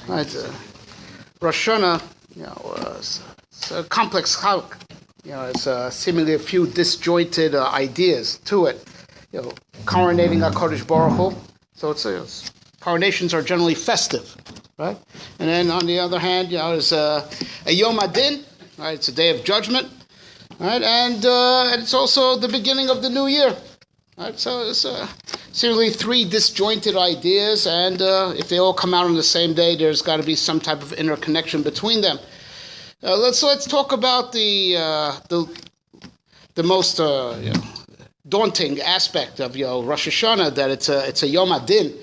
Right, Rosh Hashanah, it's a complex chalk. It's seemingly a few disjointed ideas to it. Coronating HaKadosh Baruch Hu. So it's coronations are generally festive, right? And then on the other hand, there's a Yom Adin, right? It's a day of judgment, right? And it's also the beginning of the new year, right? So it's seemingly three disjointed ideas, and if they all come out on the same day, there's got to be some type of interconnection between them. Let's talk about the most daunting aspect of Rosh Hashanah, that it's a Yom Adin.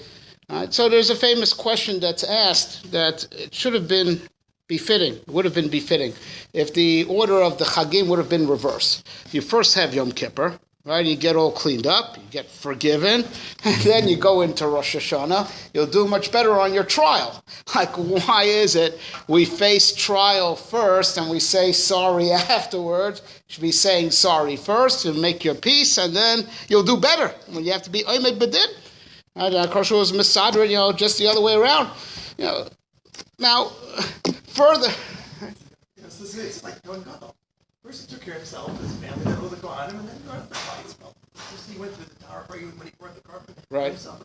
Right? So there's a famous question that's asked that it should have been befitting, would have been befitting, if the order of the Chagim would have been reversed. You first have Yom Kippur, right? You get all cleaned up, you get forgiven, and then you go into Rosh Hashanah. You'll do much better on your trial. Like, why is it we face trial first and we say sorry afterwards? You should be saying sorry first to make your peace, and then you'll do better when you have to be Omed Bedin. Koshua was Misadra, just the other way around. Now, further. It's like going God. First he took care of himself, his family, then the Kohanim, and then brought the body himself. First he went through the tower praying when he brought the carpet. Right. Himself.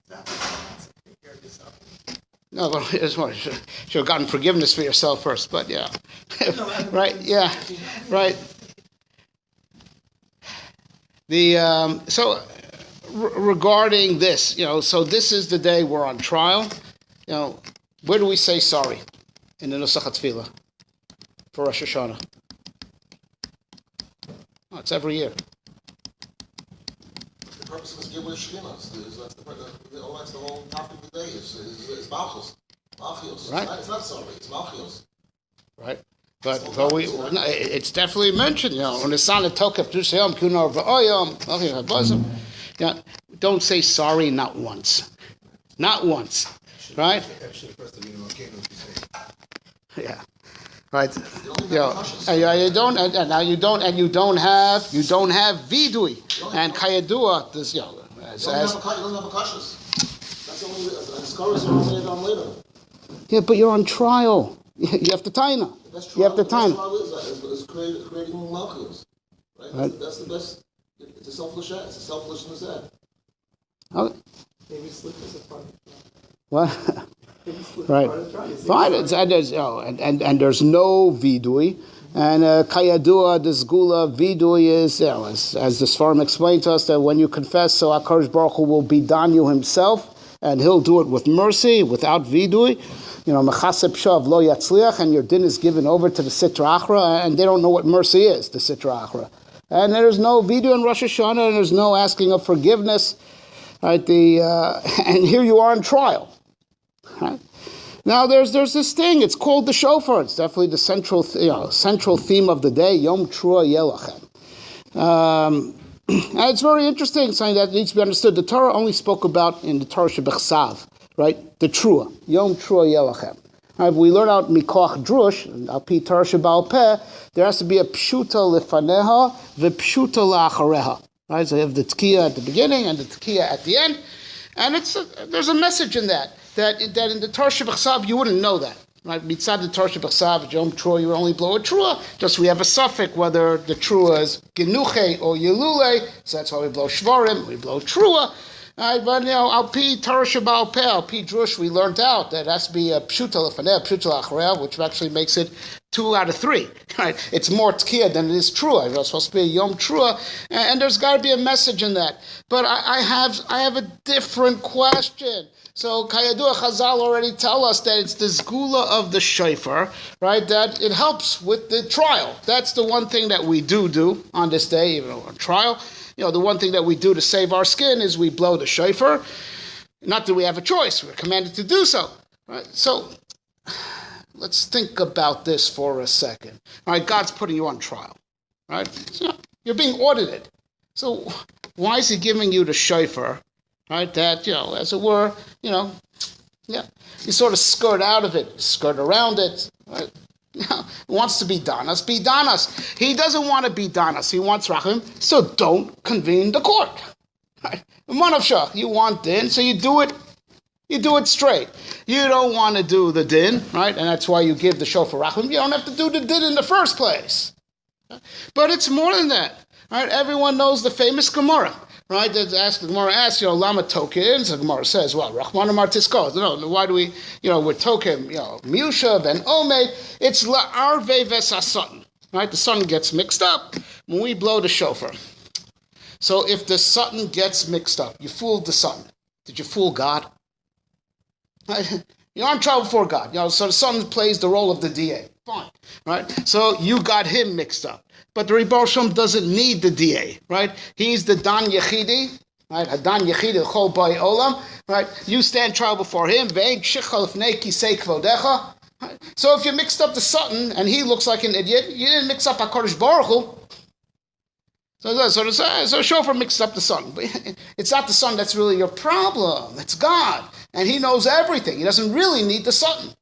That's take care of yourself. No, but it's what you should have gotten forgiveness for yourself first. But yeah, right, yeah, right. The regarding this, so this is the day we're on trial. Where do we say sorry in the Nusach HaTfilah for Rosh Hashanah? Oh, it's every year. The purpose of this Gibur Shchinas, that's the whole topic of the day, is Malchus. Malchios. Right. It's not sorry, it's Malchios. Right. But it's definitely mentioned, on the Sana Tokef Dushayom, Kunar Va'oyom, don't say sorry not once. Not once. Right? Yeah. Right. You don't have vidui and kayadua. This, You don't have a kashas. That's only the scholars are only done later. Yeah, but you're on trial. You have to taina. You have to taina. Is creating malchus, right? That's the best. It's a selflessness act. Okay. Maybe sleep is a part of it. What? Right. Fine. And there's no vidui. And kayadua, the zgula vidui is, as the Sfarim explained to us, that when you confess, so HaKadosh Baruch Hu will be dan you himself, and he'll do it with mercy, without vidui. Mechaseb shav lo yatzliach, and your din is given over to the Sitra Achra, and they don't know what mercy is, the Sitra Achra. And there's no vidui in Rosh Hashanah, and there's no asking of forgiveness. Right? And here you are on trial. Right? Now there's this thing. It's called the shofar. It's definitely the central theme of the day. Yom Trua Yelachem. And it's very interesting. Something that needs to be understood. The Torah only spoke about in the Torah Shebechsav, right? The Trua, Yom Trua Yelachem. Right, we learn out Mikoach Drush, Al Pi Torah Sheba'al Peh. There has to be a pshuta lefaneha, v'pshuta la'achareha. Right, so you have the tkiya at the beginning and the tkiya at the end, and there's a message in that in the Torah Shebechsav you wouldn't know that. Right, mitzad the Torah Shebechsav, Yom Trua, you would only blow a trua. Just we have a suffix whether the trua is genuche or yelule, so that's why we blow shvarim, we blow trua. Right, but al pi Torah Sheba'al Peh, al pi drush, we learned out that it has to be a pshuta lefaneh, pshuta la'achareh, which actually makes it 2 out of 3. Right, it's more tkiyah than it is trua. It's supposed to be a yom trua, and there's got to be a message in that. But I have a different question. So Kayadua Chazal already tell us that it's the zgula of the shofar, right? That it helps with the trial. That's the one thing that we do on this day, even on trial. The one thing that we do to save our skin is we blow the shofar. Not that we have a choice; we're commanded to do so. Right? So let's think about this for a second. All right, God's putting you on trial, right? So you're being audited. So why is He giving you the shofar? Right, that, as it were, you sort of skirt out of it, skirt around it, right? He wants to be Danas, be Danas. He doesn't want to be Danas, he wants Rachim, so don't convene the court. Right? Manavshach, you want din, so you do it You do it straight. You don't want to do the din, right? And that's why you give the shofar rachmim. You don't have to do the din in the first place. But it's more than that, right? Everyone knows the famous Gemara, right? The Gemara asks, lama tokens. The Gemara says, well, Rachman Amar Tiskos. No, why do we, we're token, Miusha, ben Omed. It's la'arve vesasatan, right? The sun gets mixed up when we blow the shofar. So if the sun gets mixed up, you fooled the sun. Did you fool God? Right? You're in trouble before God. So the sun plays the role of the DA. Fine, right? So you got him mixed up. But the Rebbe Shem doesn't need the DA, right? He's the Dan Yechidi, right? Hadan Yechidi, Chol Bai Olam, right? You stand trial before him. So if you mixed up the Satan and he looks like an idiot, you didn't mix up HaKadosh Baruch Hu. So shofar mixed up the sun. But it's not the sun that's really your problem. It's God. And he knows everything. He doesn't really need the sun.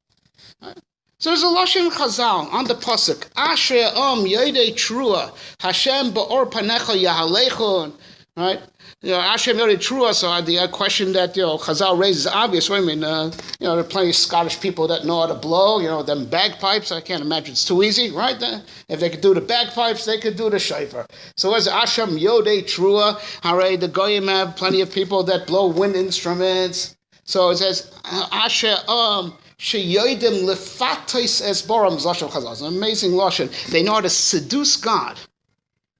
Right? So there's a Lashon Chazal on the pasuk. Asher yodei trua Hashem ba'or panecha yahalechon. Right? Hashem yodei trua. So the question that Chazal raises is obvious. There are plenty of Scottish people that know how to blow. Them bagpipes. I can't imagine it's too easy, right? If they could do the bagpipes, they could do the shofar. So as Hashem yodei trua, hooray, the goyim have plenty of people that blow wind instruments. So it says Asher sheyodim lefatos esboram zashon Chazal. It's an amazing lashon. They know how to seduce God.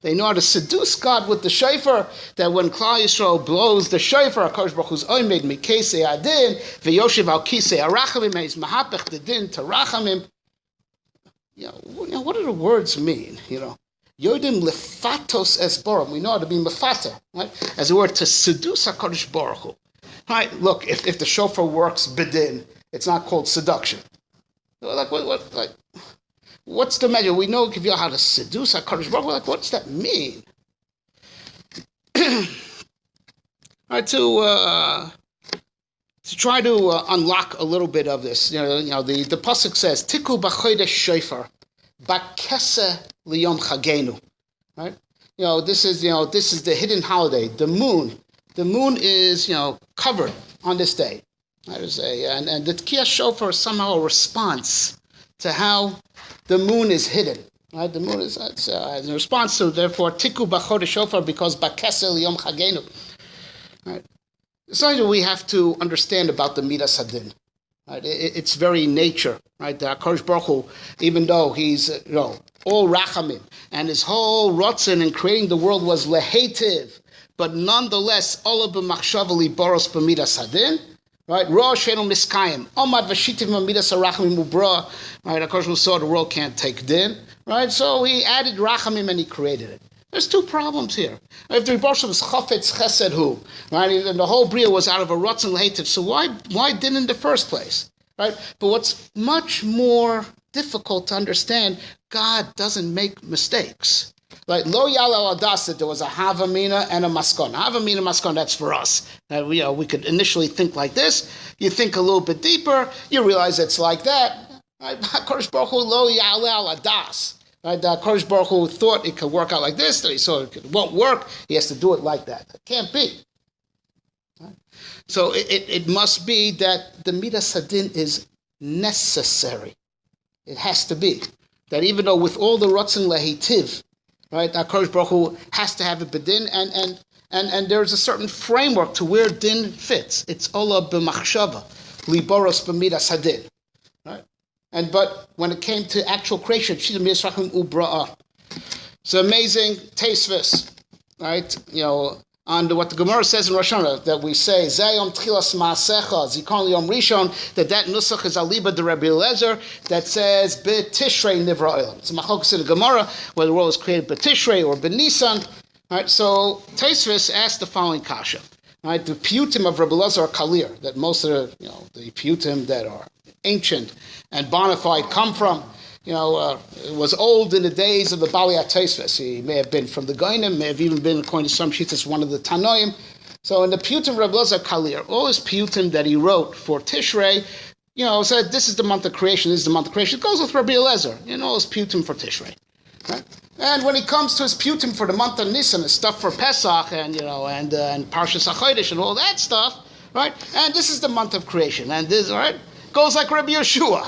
They know how to seduce God with the shofar, that when Klal Yisrael blows the shofar, HaKadosh Baruch Hu's oimed mikesei adin, v'yoshev al kisei arachamim, he's mahapech the din to rachamim. What do the words mean? Yodim lefatos esboram. We know how to be mefata, right? As it were, to seduce HaKadosh Baruch Hu. Right? Look, if the shofar works bedin, it's not called seduction. What's the measure? We know how to seduce HaKadosh Baruch Hu. What does that mean? Right, to try to unlock a little bit of this, the pasuk says, "Tiku b'chodesh shofar, b'keseh liyom chagenu." Right? This is the hidden holiday, the moon. The moon is, covered on this day. I would say, and the Tkiyah shofar is somehow a response to how the moon is hidden. Right? The moon is a response to, therefore, Tiku b'chodesh shofar, because b'kesel yom chagenu. Right? Something we have to understand about the midas hadin. Right? Its very nature. Right? The HaKadosh Baruch Hu, even though he's all rachamim, and his whole rotzen in creating the world was lehetiv, but nonetheless, ola b'machshava liboros b'midas hadin. Right, Rosh miskayim. Omad v'shitiv mamidas arachamim ubra. Right, of course we saw the world can't take din. Right, so he added rachamim and he created it. There's two problems here. If the Rebbe Shem is chafetz chesed hu, right, and the whole bria was out of a rotzen lehetiv, so why din in the first place? Right, but what's much more difficult to understand, God doesn't make mistakes. Like lo yala adas, there was a havamina and a maskon. Havamina, maskon, that's for us. We could initially think like this. You think a little bit deeper, you realize it's like that. Right? HaKadosh Baruch Hu lo yala adas. Right? HaKadosh Baruch Hu thought it could work out like this. That he saw it won't work. He has to do it like that. It can't be. Right? So it must be that the midas hadin is necessary. It has to be that even though with all the rotzen lehitiv, right, HaKadosh Baruch Hu has to have a bedin, and there's a certain framework to where din fits. It's ola b'machshava, liboros b'midas hadin, right? But when it came to actual creation, shida midas rachim ubra'ah. It's amazing tasvis, right? On what the Gemara says in Rosh that we say Zayom Tchilas Maasecha Zikon Yom Rishon, that nusach is aliba de Rabbi Eliezer that says B'Tishrei Nivra Olam. It's a machlokas in the Gemara whether the world was created B'Tishrei or B'Nisan. Right, so Tosfos asked the following kasha. Right, the piyutim of Rabbi Eliezer are kalir, that most of the piyutim that are ancient and bona fide come from. It was old in the days of the Bali Tosfos. He may have been from the Goinim, may have even been, according to some sheets, one of the Tanoim. So in the Piyutim Rabbi Eliezer Kalir, all his Piyutim that he wrote for Tishrei, said this is the month of creation, this is the month of creation. It goes with Rabbi Eliezer, all his Piyutim for Tishrei. Right? And when he comes to his Piyutim for the month of Nisan, his stuff for Pesach and Parshas HaChodesh and all that stuff, right? And this is the month of creation, and this, right, goes like Rabbi Yeshua,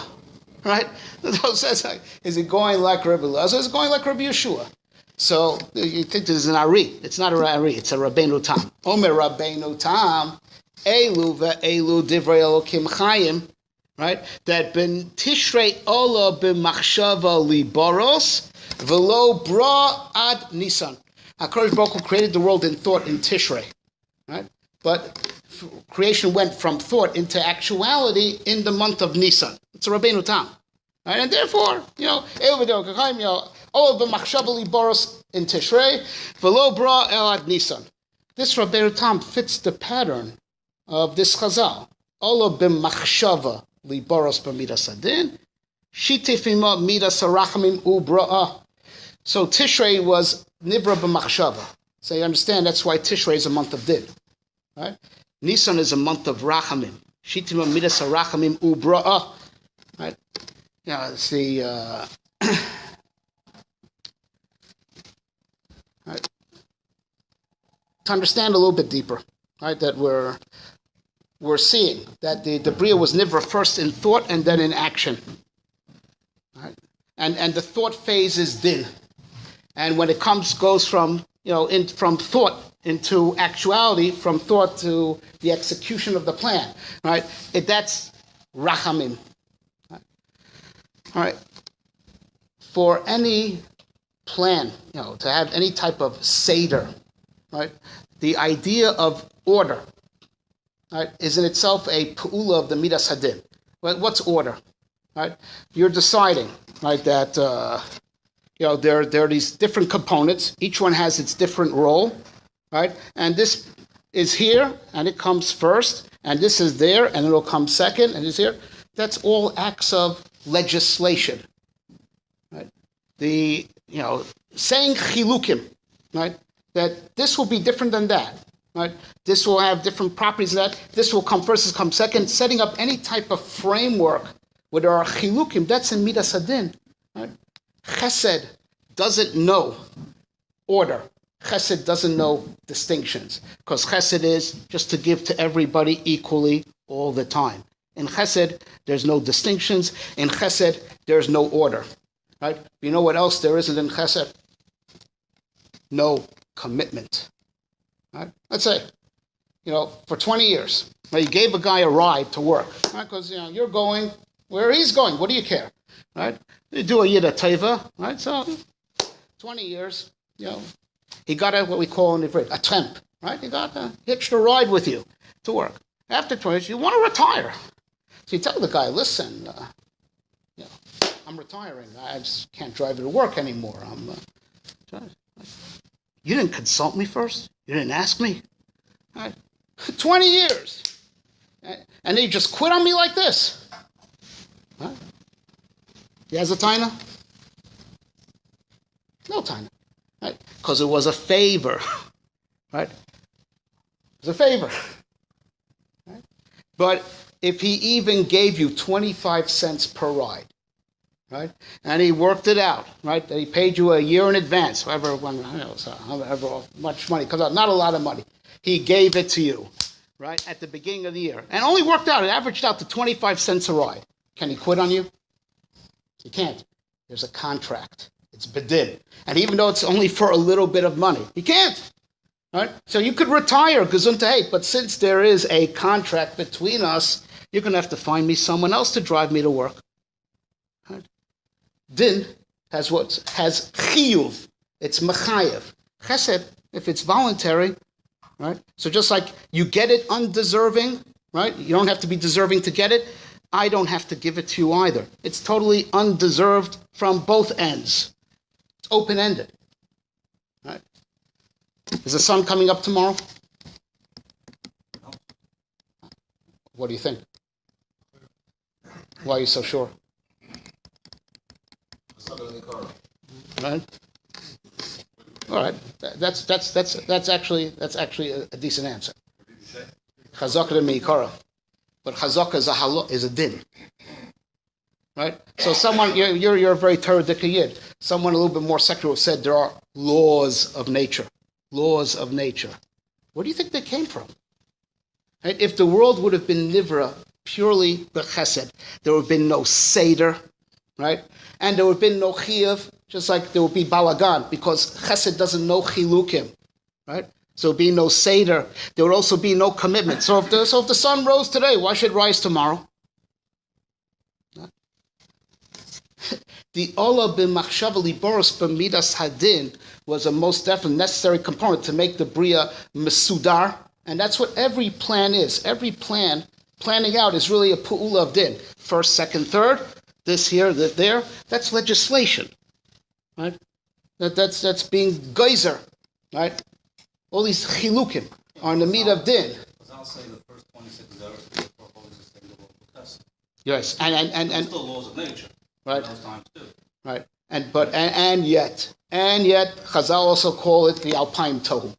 right? So says, is it going like Rabbi Elazar? Is it going like Rabbi Yeshua? So you think this is an Ari. It's not a Ari, it's a Rabbeinu Tam. Omer Rabbeinu Tam, Elu ve'elu divrei Elokim Chayim, right? That ben Tishrei Ola b'machshava liboros v'lo bra ad Nisan. HaKadosh Baruch Hu created the world in thought in Tishrei, right? But creation went from thought into actuality in the month of Nisan. It's a Rabbeinu Tam. Right? And therefore, all of the machshavali boros in Tishrei, v'lo bra el ad Nisan. This Rabbeinu Tam fits the pattern of this Chazal. All of the machshava li boros b'midas adin, shitifima midas harachamim ubra'ah. So Tishrei was nivra b'machshava. So you understand that's why Tishrei is a month of din. Right? Nisan is a month of rachamim. Shitifima midas harachamim ubra'ah. Right? Yeah, it's the right. To understand a little bit deeper, right? That we're seeing that the Bria was Nivra first in thought and then in action, right? And the thought phase is din, and when it goes from from thought into actuality, from thought to the execution of the plan, right? That's rachamim. All right. For any plan, to have any type of seder, right? The idea of order, right, is in itself a pu'ula of the midas hadin. Right? What's order, right? You're deciding, right, that there are these different components. Each one has its different role, right? And this is here, and it comes first, and this is there, and it'll come second, and it's here. That's all acts of legislation, right? The saying chilukim, right? That this will be different than that, right? This will have different properties than that. This will come first, this come second. Setting up any type of framework where there are chilukim, that's in midas hadin, right? Chesed doesn't know order. Chesed doesn't know distinctions, because chesed is just to give to everybody equally all the time. In Chesed, there's no distinctions. In Chesed, there's no order. Right? You know what else there isn't in Chesed? No commitment. Right? Let's say, for 20 years, right, you gave a guy a ride to work, right? Because you're going where he's going. What do you care? Right? You do a yida teva, right? So 20 years, he got what we call in Ivrit, a temp, right? He got hitched a ride with you to work. After 20 years, you want to retire. So you tell the guy, listen, I'm retiring. I just can't drive you to work anymore. You didn't consult me first? You didn't ask me? Right. 20 years. And then you just quit on me like this. Right. He has a taina? No taina. Right? Because it was a favor. Right? It was a favor. Right? But if he even gave you 25 cents per ride, right, and he worked it out, right, that he paid you a year in advance, however much money comes out, not a lot of money, he gave it to you, right, at the beginning of the year, and only worked out, it averaged out to 25 cents a ride. Can he quit on you? He can't. There's a contract. It's bedin. And even though it's only for a little bit of money, he can't. Right? So you could retire, gesundheit, but since there is a contract between us, you're going to have to find me someone else to drive me to work. Right? Din has chiyuv. It's mechayev. Chesed, if it's voluntary, right? So just like you get it undeserving, right? You don't have to be deserving to get it. I don't have to give it to you either. It's totally undeserved from both ends. It's open-ended. Right? Is the sun coming up tomorrow? What do you think? Why are you so sure? Right? All right. That's actually a decent answer. Chazaka de meikara, but chazaka is a din. Right? So someone you're a very Torah yid. Someone a little bit more secular said there are laws of nature. Laws of nature. Where do you think they came from? Right? If the world would have been nivra purely b'chesed, there would have been no seder, right? And there would have been no chiyuv, just like there would be balagan, because chesed doesn't know chilukim, right? So there would be no seder. There would also be no commitment. So if the sun rose today, why should it rise tomorrow? The olah b'machshava liboros b'midas hadin was a most definite necessary component to make the bria mesudar, and that's what every plan is. Every planning out is really a pu'ula of din. First, second, third, this here, that there. That's legislation, right? That's being geyser, right? All these chilukim are in the meat of din. I'll say the first 26 hours are always sustainable because Yes, and still laws of nature. right, Those times too. right, and yet, Chazal also call it the Alpine Tohu,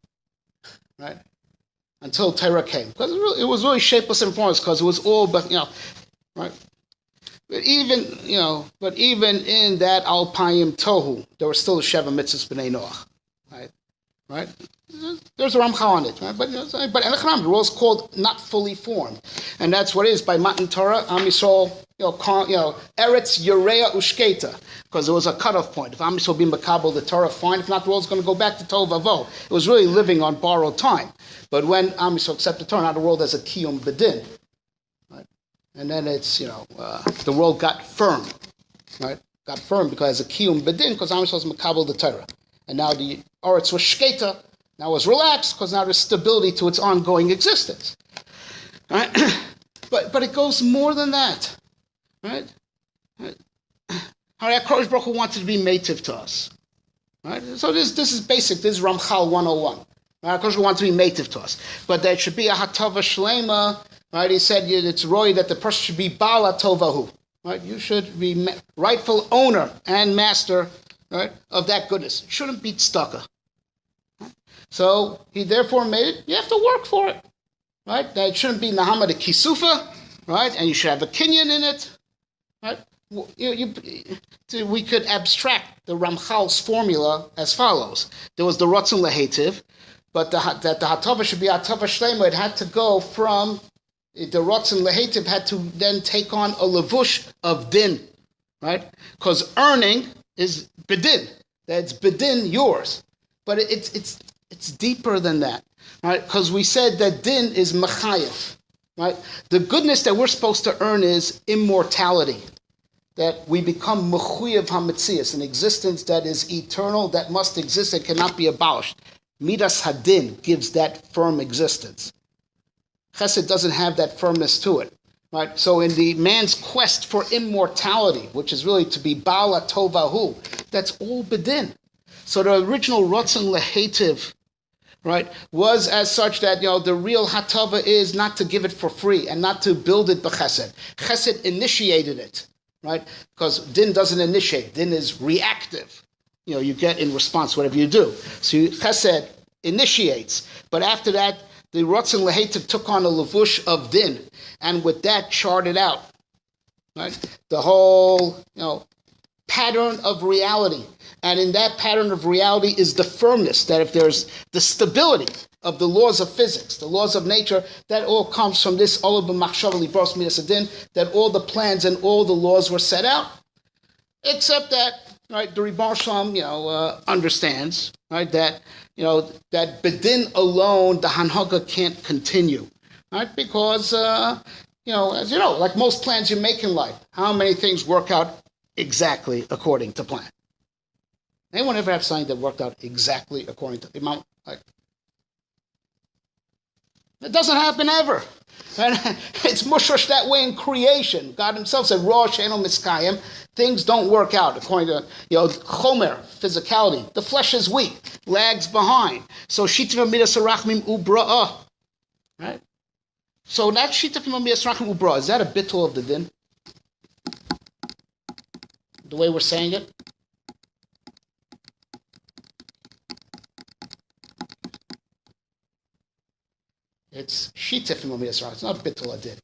right? Until Torah came, because it was really shapeless and formless, because it was all, but right. But even in that Alpine Tohu, there were still the Sheva Mitzvahs B'nai Noach, right. There's a Ramchal on it, right? But Enechanam, the rule is called not fully formed, and that's what it is by Matan Torah. Am Yisrael, Eretz Yerea Ushketa, because there was a cutoff point. If Am Yisrael be Makabel the Torah, fine. If not, the world's going to go back to Tov Avo. It was really living on borrowed time. But when Am Yisrael accepted the Torah, now the world has a Kiyum Bedin, right? And then it's the world got firm, right? Got firm because it's a Kiyum Bedin, because Am Yisrael is Makabel the Torah, and now the Eretz was Shketa. Now it's relaxed because now there's stability to its ongoing existence. Right? But it goes more than that. Right? HaKadosh Baruch Hu wanted to be native to us. Right? So this is basic. This is Ramchal 101. Right? HaKadosh Baruch Hu wants to be native to us. But there should be a Hatava Shlema. Right? He said it's roy that the person should be Bala Tovahu. Right? You should be rightful owner and master, right, of that goodness. It shouldn't be tzedakah. So he therefore made it, you have to work for it, right? That it shouldn't be Nahama de Kisufa, right? And you should have a kinyan in it, right? We could abstract the Ramchal's formula as follows. There was the Rotzen Lehetiv, but that the Hatava should be Hatava Shlema. It had to go from, the Rotzen Lehetiv had to then take on a levush of din, right? Because earning is bedin. That's bedin yours. But it's deeper than that, right? Because we said that din is machayev, right? The goodness that we're supposed to earn is immortality, that we become mechuyev hametzias, an existence that is eternal, that must exist and cannot be abolished. Midas hadin gives that firm existence. Chesed doesn't have that firmness to it, right? So in the man's quest for immortality, which is really to be bala tovahu, that's all bedin. So the original Rotzen Lehetiv, right, was as such that, the real Hatava is not to give it for free and not to build it b'chesed. Chesed initiated it, right? Because din doesn't initiate. Din is reactive. You get in response whatever you do. So chesed initiates. But after that, the Rotzen Lehetiv took on a levush of din, and with that charted out, right, the whole, pattern of reality. And in that pattern of reality is the firmness, that if there's the stability of the laws of physics, the laws of nature, that all comes from this olah b'machshava libros midas hadin, that all the plans and all the laws were set out, except that, right, the Ribono Shel Olam, understands, right, that, that bedin alone, the hanhaga can't continue, right, because, as like most plans you make in life, how many things work out exactly according to plan? Anyone ever have something that worked out exactly according to the amount? It doesn't happen ever. And it's mushush that way in creation. God himself said, Rosh eno miskayim, things don't work out according to, chomer, physicality. The flesh is weak, lags behind. So shitiv midas arachmim ubra'ah. Right? So that shitiv midas arachmim ubra'ah, is that a bittul of the din? The way we're saying it? It's shitif in Mamidas. It's not bittul adin.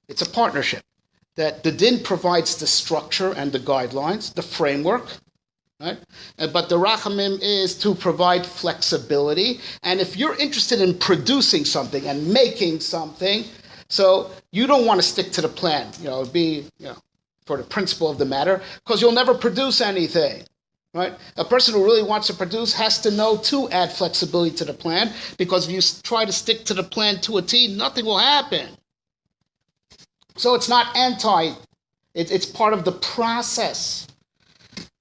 It's a partnership. That the din provides the structure and the guidelines, the framework, right? But the rachamim is to provide flexibility. And if you're interested in producing something and making something, so you don't want to stick to the plan, for the principle of the matter, because you'll never produce anything, right? A person who really wants to produce has to know to add flexibility to the plan, because if you try to stick to the plan to a T, nothing will happen. So it's not it's part of the process.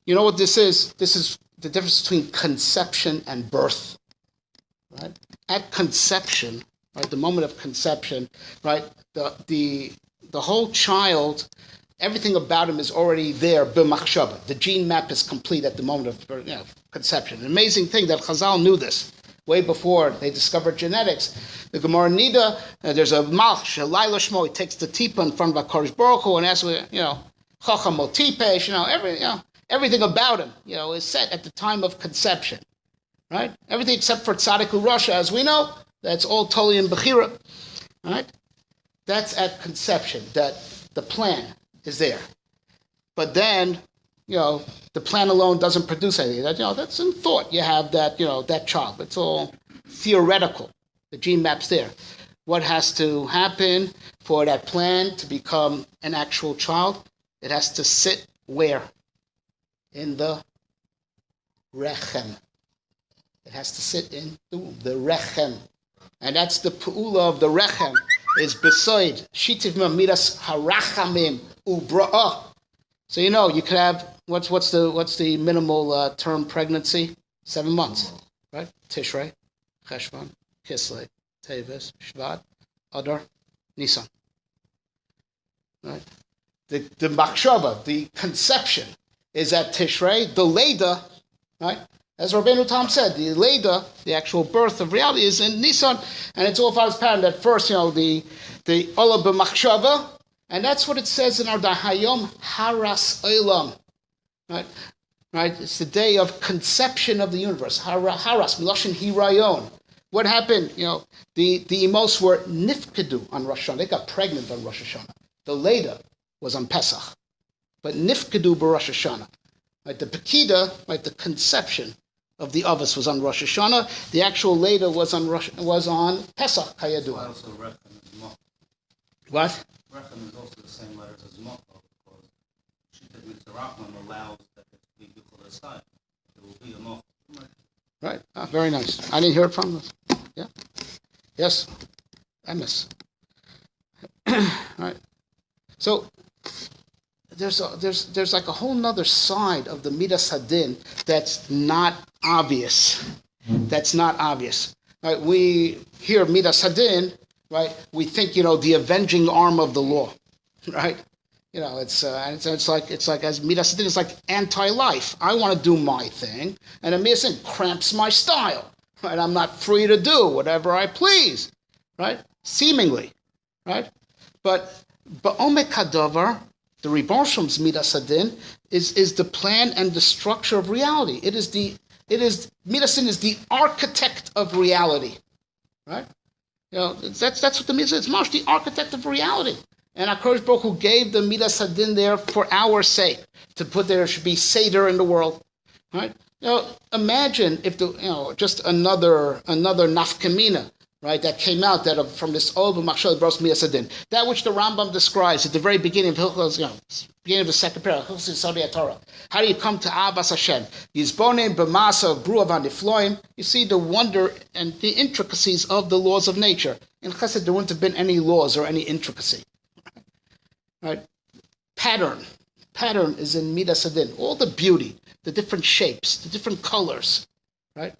You know what this is? This is the difference between conception and birth, right? At conception, right, the moment of conception, right, the whole child, everything about him is already there, b'machshava. The gene map is complete at the moment of conception. An amazing thing that Chazal knew this way before they discovered genetics. The Gemara Nida, there's a Malch, Shalayla Shmo, he takes the tipa in front of HaKadosh Baruch Hu and asks, Chacham Motipesh, everything about him, is set at the time of conception, right? Everything except for Tzaddik Rosh, as we know, that's all totally in Bechira, right? That's at conception, that the plan is there. But then, the plan alone doesn't produce anything. That's in thought. You have that, that child. It's all theoretical. The gene map's there. What has to happen for that plan to become an actual child? It has to sit where? In the rechem. It has to sit in the rechem. And that's the pu'ula of the rechem, is beside shitiv midas harachamim ubra'ah. So you could have what's the minimal term pregnancy? 7 months, right? Tishrei, Cheshvan, Kislev, Teves, Shvat, Adar, Nisan. Right? The machshava, the conception, is at Tishrei. The Leda, right? As Rabbeinu Tam said, the Leda, the actual birth of reality, is in Nisan, and it's all Father's pattern. At first, the Olah b'machshava, and that's what it says in our Dahayom Haras Olam, right? Right? It's the day of conception of the universe. Haras Miloshin Hirayon. What happened? The Emos were nifkedu on Rosh Hashanah. They got pregnant on Rosh Hashanah. The Leda was on Pesach, but nifkedu b'Rosh Hashanah. Right? The Pekida, right? The conception of the Avos was on Rosh Hashanah. The actual Leda was on Pesach. Kayadua. Also, Rechem is Mach. What? Rechem is also the same letters as Mach, because Shittat Mitzrachman allows that it to be B'chol Esai. It will be a Mach. Right. Very nice. I didn't hear it from us. Yeah. Yes. MS. Right. So there's like a whole nother side of the Midas Hadin that's not obvious. That's not obvious. Right? We hear Midas Hadin, right? We think, the avenging arm of the law, right? It's like as Midas Hadin is like anti-life. I want to do my thing, and a Midas Hadin cramps my style, right? I'm not free to do whatever I please, right? Seemingly, right? But Ba'omek Hadavar, the Rebbe Shalom's Midas Hadin, is the plan and the structure of reality. Midas Hadin is the architect of reality, right? That's what the Midas Hadin is. Marsh, the architect of reality. And HaKadosh Baruch Hu gave the Midas Hadin there for our sake, to put there should be Seder in the world, right? Imagine if just another nafkamina, right, that came out from this old Machshel Bros Midas Hadin, that which the Rambam describes at the very beginning of Hilchos, beginning of the second paragraph, Hilchos Yesodei Torah. How do you come to Ahavas Hashem? Yizbonim b'masa bruav anifloim. You see the wonder and the intricacies of the laws of nature. In Chesed, there wouldn't have been any laws or any intricacy. Right? Pattern is in Midas Hadin. All the beauty, the different shapes, the different colors, right?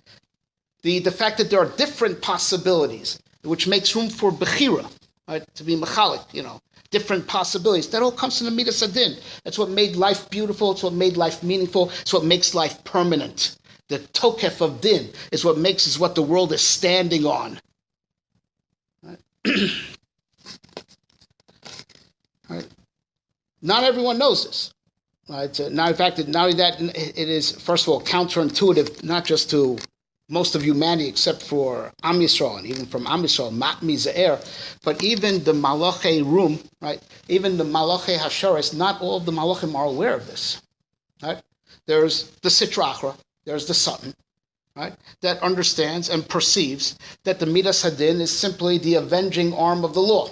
The fact that there are different possibilities, which makes room for Bechira, right? To be Mechalik, different possibilities. That all comes from the Midas Hadin. That's what made life beautiful. It's what made life meaningful. It's what makes life permanent. The Tokef of Din is what the world is standing on. Right? Right. Not everyone knows this. Right? Now, in fact, not only that, it is, first of all, counterintuitive, not just to most of humanity, except for Am Yisrael, and even from Am Yisrael, Mat Mizaer, but even the Malachei Rum, right? Even the Malachei Hasharis, not all of the Malachim are aware of this. Right? There's the Sitra Achra, there's the Satan, right, that understands and perceives that the Midas Hadin is simply the avenging arm of the law.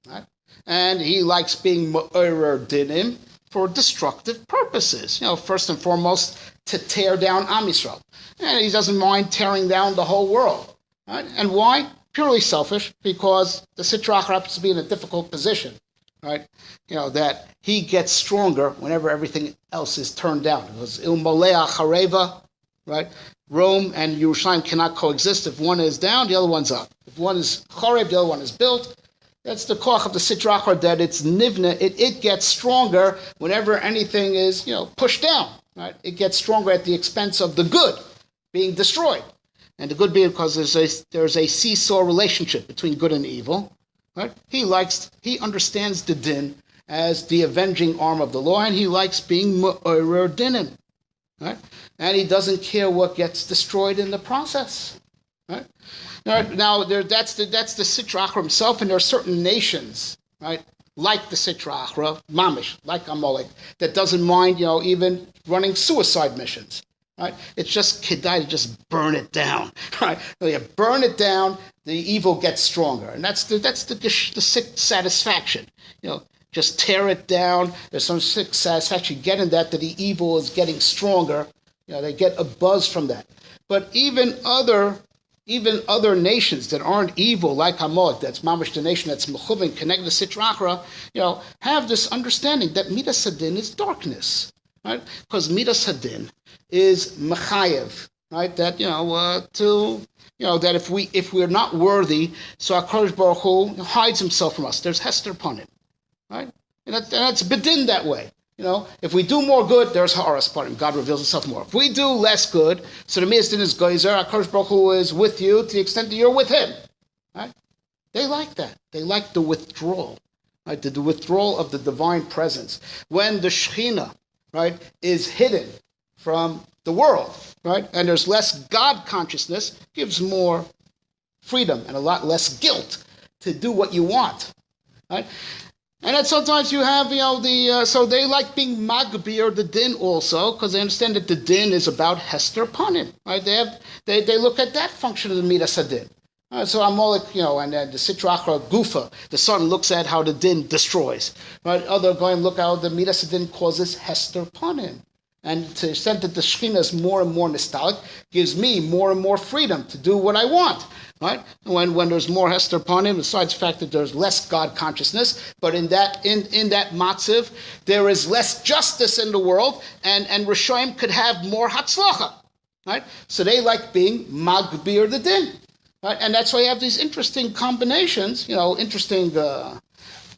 Right? And he likes being Ma'orer Dinim for destructive purposes. First and foremost, to tear down Am Yisrael. And he doesn't mind tearing down the whole world. Right? And why? Purely selfish, because the Sitra Achra happens to be in a difficult position. Right? That he gets stronger whenever everything else is turned down. It was Il Molea Chareva, right? Rome and Yerushalayim cannot coexist. If one is down, the other one's up. If one is Chorev, the other one is built. That's the koach of the Sitra Achra, that it's nivna. It gets stronger whenever anything is, pushed down. Right? It gets stronger at the expense of the good being destroyed. And the good being because there's a seesaw relationship between good and evil. Right? He understands the din as the avenging arm of the law, and he likes being ma'orer dinim. Right? And he doesn't care what gets destroyed in the process. Right? Now that's the Sitra Achra himself, and there are certain nations, right, like the Sitra Achra, Mamish, like Amalek, that doesn't mind, even running suicide missions. Right? It's just kedai to just burn it down. Right? You burn it down, the evil gets stronger, and that's the sick satisfaction. Just tear it down. There's some sick satisfaction getting that the evil is getting stronger. They get a buzz from that. But even other nations that aren't evil, like Amalek, that's mamish the nation that's mechuvin, connected to Sitra Achra, have this understanding that Midas Hadin is darkness, right? Because Midas Hadin is mechayev, right? That that if we're not worthy, so HaKadosh Baruch Hu hides himself from us. There's hester upon it, right? And that's bedin that way. If we do more good, there's ha'aras upon him. God reveals himself more. If we do less good, so the Midas Din is geyser, HaKadosh Baruch Hu is with you to the extent that you're with him. Right? They like that. They like the withdrawal. Right? The withdrawal of the divine presence. When the Shekhinah, right, is hidden from the world, right, and there's less God consciousness, gives more freedom and a lot less guilt to do what you want. Right? And then sometimes you have, so they like being magbir the din also, because they understand that the din is about hester panim, right? They look at that function of the midas hadin. So Amalek, and the Sitra Achra gufa, the sun looks at how the din destroys, right? Other going look how the midas hadin causes hester panim. And to the extent that the Shekhinah is more and more nostalgic, gives me more and more freedom to do what I want. Right? When there's more hester upon him, besides the fact that there's less God consciousness, but in that matziv, there is less justice in the world, and Rishonim could have more hatzlacha. Right? So they like being magbir the din. Right? And that's why you have these interesting combinations, interesting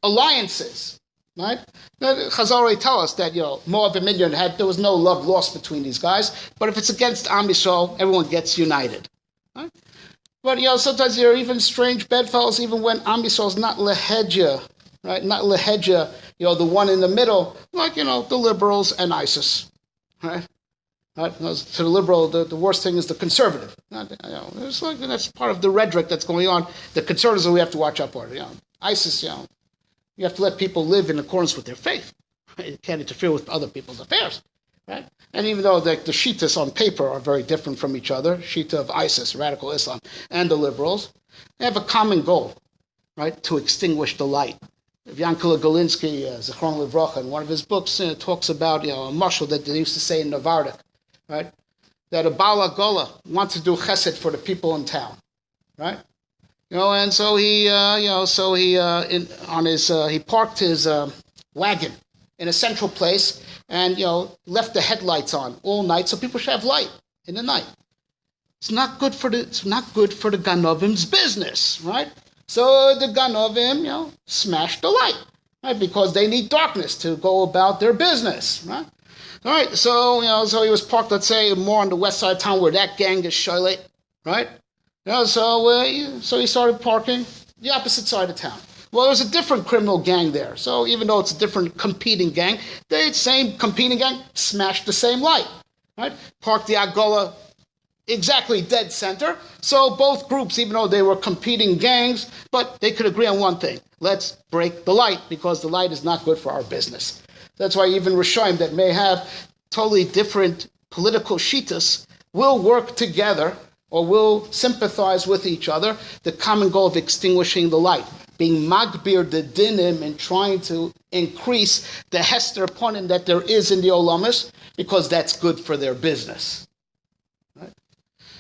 alliances. Right? Chazal tell us that Moab and Midian there was no love lost between these guys, but if it's against Am Yisrael, everyone gets united. Right? But sometimes there are even strange bedfellows, even when Am Yisrael is not lehedja, right? Not lehedja, the one in the middle, like the liberals and ISIS, right? Right? To the liberal, the worst thing is the conservative. It's like that's part of the rhetoric that's going on. The conservatives we have to watch out for. ISIS, you have to let people live in accordance with their faith. Right? You can't interfere with other people's affairs. Right? And even though the Shiitas on paper are very different from each other, Shiita of ISIS, radical Islam, and the liberals, they have a common goal, right? To extinguish the light. Yankele Galinsky, Zichron Livracha, in one of his books, talks about a mashal that they used to say in Navardik, right? That a Bala Gola wants to do chesed for the people in town, right? And so he parked his wagon in a central place, and left the headlights on all night, so people should have light in the night. It's not good for the Ganovim's business, right? So the Ganovim, smash the light, right? Because they need darkness to go about their business, right? All right, so so he was parked, let's say, more on the west side of town where that gang is sholet, right? So he started parking the opposite side of town. Well, there's a different criminal gang there. So even though it's a different competing gang, the same competing gang smashed the same light, right? Parked the Agola exactly dead center. So both groups, even though they were competing gangs, but they could agree on one thing. Let's break the light because the light is not good for our business. That's why even Rishonim that may have totally different political shitas will work together or will sympathize with each other, the common goal of extinguishing the light, being magbir the dinim and trying to increase the hester ponim that there is in the olamas, because that's good for their business. Right?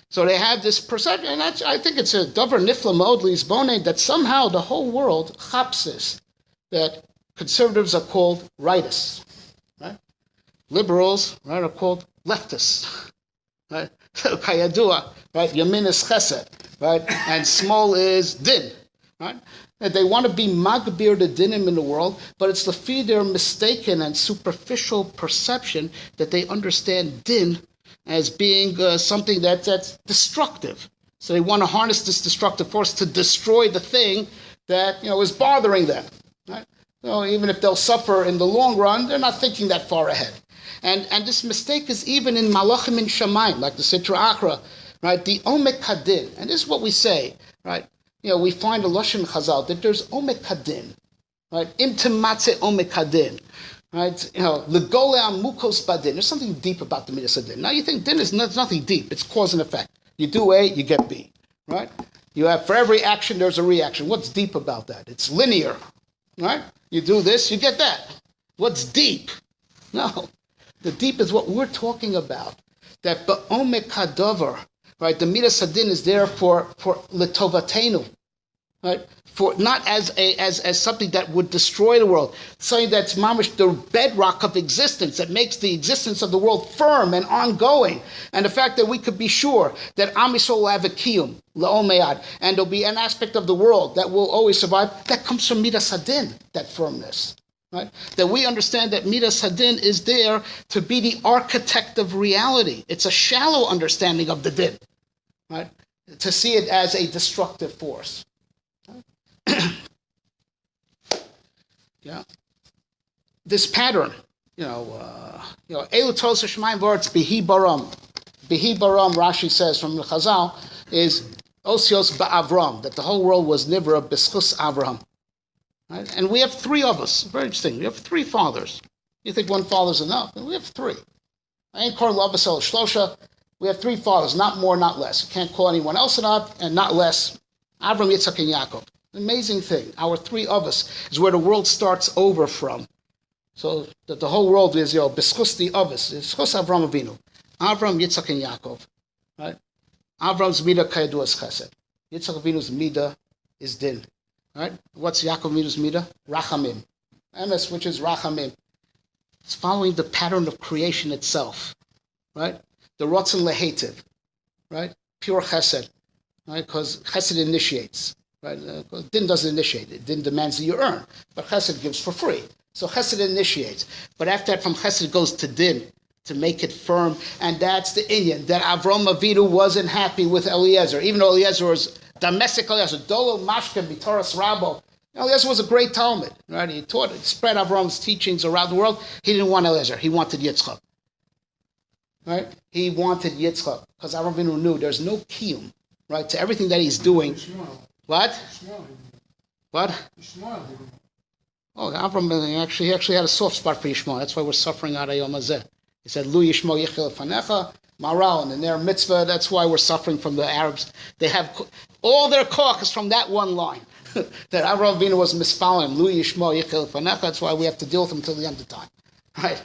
So they have this perception, and I think it's a davar nifla modli's bone that somehow the whole world chapses that conservatives are called rightists, right? Liberals, right, are called leftists, right? Kayadua, right? Yamin is chesed, right? And small is din, right? And they want to be magbir the dinim in the world, but it's the feed their mistaken and superficial perception that they understand din as being something that's destructive. So they want to harness this destructive force to destroy the thing that is bothering them, right? So even if they'll suffer in the long run, they're not thinking that far ahead. And this mistake is even in Malachim and Shamayim, like the Sitra Achra, right? The Omek Kadin. And this is what we say, right? We find a Lashon Chazal that there's Omek Kadin, right? Imtimatze Omek Kadin, right? Legole Amukos Badin. There's something deep about the Midas Adin. Now you think din is nothing deep. It's cause and effect. You do A, you get B, right? You have, for every action, there's a reaction. What's deep about that? It's linear, right? You do this, you get that. What's deep? No. The deep is what we're talking about. That ba'omek hadover, right? The midas hadin is there for letovatenu, right? For not as something that would destroy the world, something that's mamish the bedrock of existence that makes the existence of the world firm and ongoing, and the fact that we could be sure that Am Yisrael will have a kiyum la'omeyad, and there'll be an aspect of the world that will always survive. That comes from midas hadin, that firmness. Right? That we understand that Midas Hadin is there to be the architect of reality. It's a shallow understanding of the din, right? To see it as a destructive force. Right? Yeah. This pattern, Elu Tosa Shemaim Vorts Bihi Baram. Bihi Baram, Rashi says from the Chazal, is Osios Ba'avram, that the whole world was Nivra B'schus Avram. Right? And we have three of us. Very interesting. We have three fathers. You think one father's enough? And we have three. We have three fathers, not more, not less. You can't call anyone else enough, and not less. Avram, Yitzchak, and Yaakov. Amazing thing. Our three of us is where the world starts over from. So that the whole world is, B'schus the of us. B'schus Avram Avinu. Avram, Yitzchak, and Yaakov. Right? Avram's midah kayaduas chesed. Yitzchak Avinu's midah is din. Right? What's Yaakov Avinu's midah? Rachamim. Emes, which is Rachamim. It's following the pattern of creation itself. Right? The Rotzen Lehetiv. Right? Pure chesed. Right? Because chesed initiates. Right? Din doesn't initiate it. Din demands that you earn. But chesed gives for free. So chesed initiates. But after that, from chesed it goes to din, to make it firm. And that's the Inyan, that Avram Avinu wasn't happy with Eliezer. Even though Eliezer was domestic Eliezer, Dolo Mashke B'Toras Rabo. Eliezer was a great Talmud, right? He spread Avram's teachings around the world. He didn't want Eliezer. He wanted Yitzchak, right? He wanted Yitzchak because Avram Avinu knew there's no kiyum, right, to everything that he's doing. What? What? Oh, Avram actually had a soft spot for Yishmael. That's why we're suffering out of Yom Hazeh. He said, Lu Yishmael Yichel Fanecha. Maral, and in their mitzvah, that's why we're suffering from the Arabs. They have all their koch is from that one line. That Avraham Avinu was misfollowing, Lu Yishmo Yichel Fanech. That's why we have to deal with him until the end of time. Right?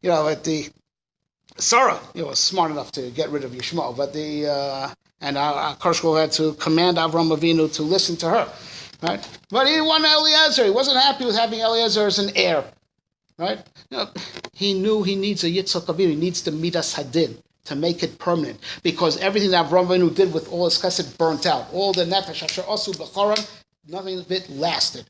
At the Sarah, was smart enough to get rid of Yishmo, but and Karshko had to command Avraham Avinu to listen to her. Right? But he didn't want Eliezer. He wasn't happy with having Eliezer as an heir. Right? He knew he needs a Yitzchak Avinu. He needs the Midas Hadin to make it permanent, because everything that Avraham Avinu did with all his chesed burnt out. All the nefesh asher osu b'charan, nothing of it lasted.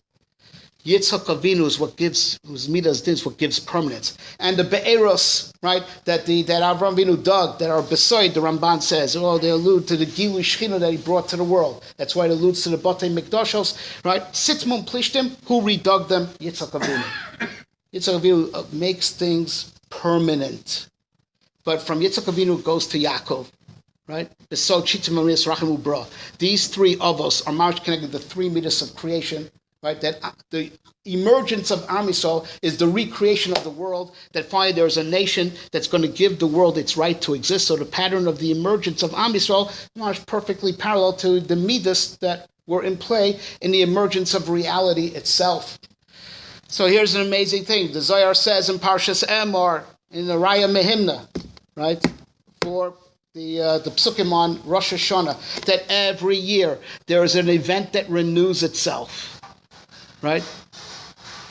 Yitzchak Avinu is what gives, whose midas din is what gives permanence. And the be'eros, right, that Avraham Avinu dug, that are beside, the Ramban says, they allude to the Gilui Shechina that he brought to the world. That's why it alludes to the Batei Mikdashos, right? Sitmum Plishtim, who redug them? Yitzchak Avinu. Yitzchak Avinu makes things permanent. But from Yitzchak Avinu it goes to Yaakov, right? These three of us are marriage connected to the three midas of creation, right? That the emergence of Am Yisrael is the recreation of the world, that finally there's a nation that's going to give the world its right to exist. So the pattern of the emergence of Am Yisrael is perfectly parallel to the midas that were in play in the emergence of reality itself. So here's an amazing thing. The Zohar says in Parshas Emor, in the Raya Mehimna, right, for the Psukim on Rosh Hashanah, that every year there is an event that renews itself, right?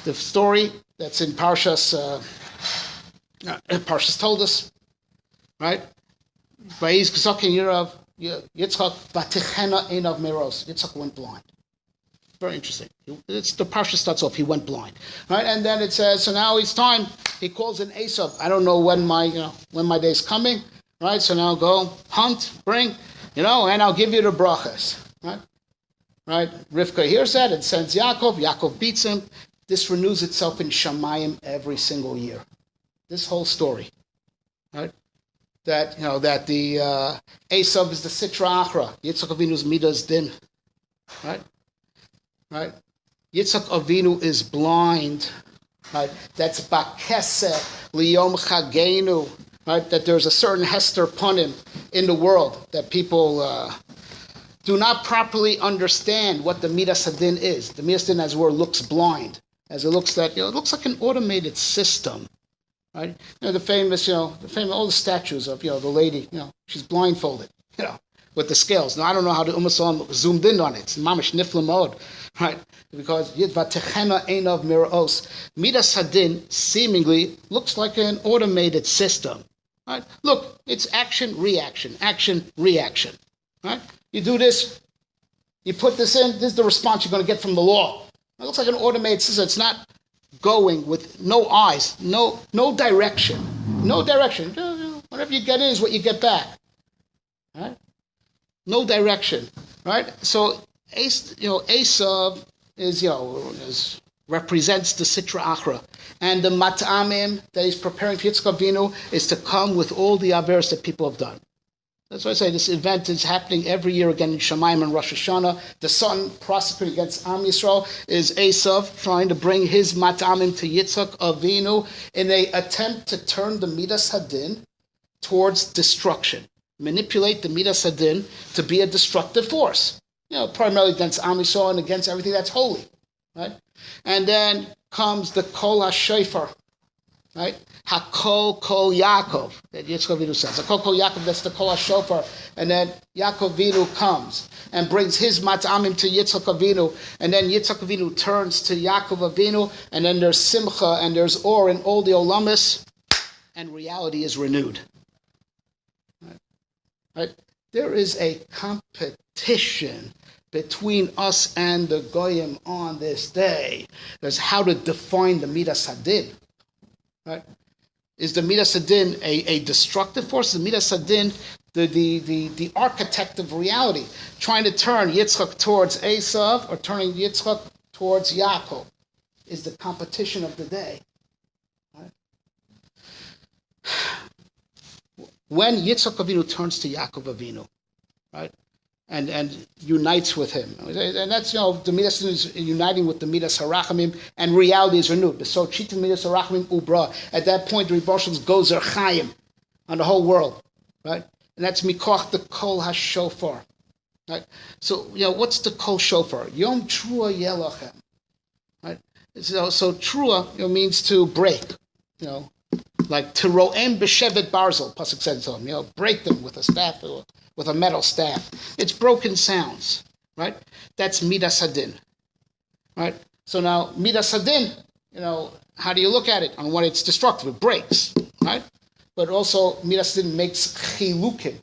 The story that's in Parshas told us, right? Yitzchak went blind. Very interesting. It's the parsha starts off. He went blind, right? And then it says, so now it's time. He calls in Esav. I don't know when my day's coming, right? So now go hunt, bring, and I'll give you the brachas, right? Right? Rivka hears that and sends Yaakov. Yaakov beats him. This renews itself in Shamayim every single year. This whole story, right? That that the Esav is the Sitra Achra. Yitzchak Avinu's Midas Din, right? Right? Yitzchak Avinu is blind. Right? That's Bakese Liyom Chagenu. Right? That there's a certain Hester Punim in the world that people do not properly understand what the Midas Hadin is. The Midas Hadin, as it were, looks blind, as it looks that it looks like an automated system. Right? The famous all the statues of the lady. She's blindfolded. With the scales. Now I don't know how the Umm zoomed in on it. It's mamish nifla mode, right? Because Yidvatechena Einav Miraos. Midas Hadin seemingly looks like an automated system, right? Look, it's action, reaction, right? You do this, you put this in, this is the response you're going to get from the law. It looks like an automated system. It's not going with no eyes, no direction. Whatever you get in is what you get back, right? No direction, right? So, Esav is represents the Sitra Achra, and the Mat'amim that he's preparing for Yitzchak Avinu is to come with all the averes that people have done. That's why I say this event is happening every year again in Shamayim and Rosh Hashanah. The son prosecuting against Am Yisrael is Esav trying to bring his Mat'amim to Yitzchak Avinu in an attempt to turn the Midas Hadin towards destruction. Manipulate the Midas Hadin to be a destructive force, primarily against Am Yisrael and against everything that's holy, right? And then comes the Kol HaShofar, right? HaKol Kol Yaakov, that Yitzchak Avinu says. HaKol Kol Yaakov, that's the Kol HaShofar. And then Yaakov Avinu comes and brings his Mat'amim to Yitzchak Avinu, and then Yitzchak Avinu turns to Yaakov Avinu, and then there's Simcha and there's Or in all the Olamis, and reality is renewed. Right? There is a competition between us and the Goyim on this day. There's how to define the Midas Hadin. Right? Is the Midas Hadin a destructive force? The Midas Hadin, the architect of reality, trying to turn Yitzchak towards Esav or turning Yitzchak towards Yaakov, is the competition of the day. Right? When Yitzchak Avinu turns to Yaakov Avinu, right, and unites with him, and that's the Midas is uniting with the Midas Harachamim, and reality is renewed. So Chitin Midas Harachamim Ubra. At that point, the Rebbe goes Zer Chaim on the whole world, right, and that's Mikoch the Kol HaShofar, right. So what's the Kol Shofar? Yom Trua Yelachem, right. So Trua means to break, like Tiroem b'shevet barzel, pasuk says to him, break them with a staff, or with a metal staff. It's broken sounds, right? That's Midas Hadin, right? So now Midas Hadin, how do you look at it? On what it's destructive, it breaks, right? But also Midas Hadin makes chilukim,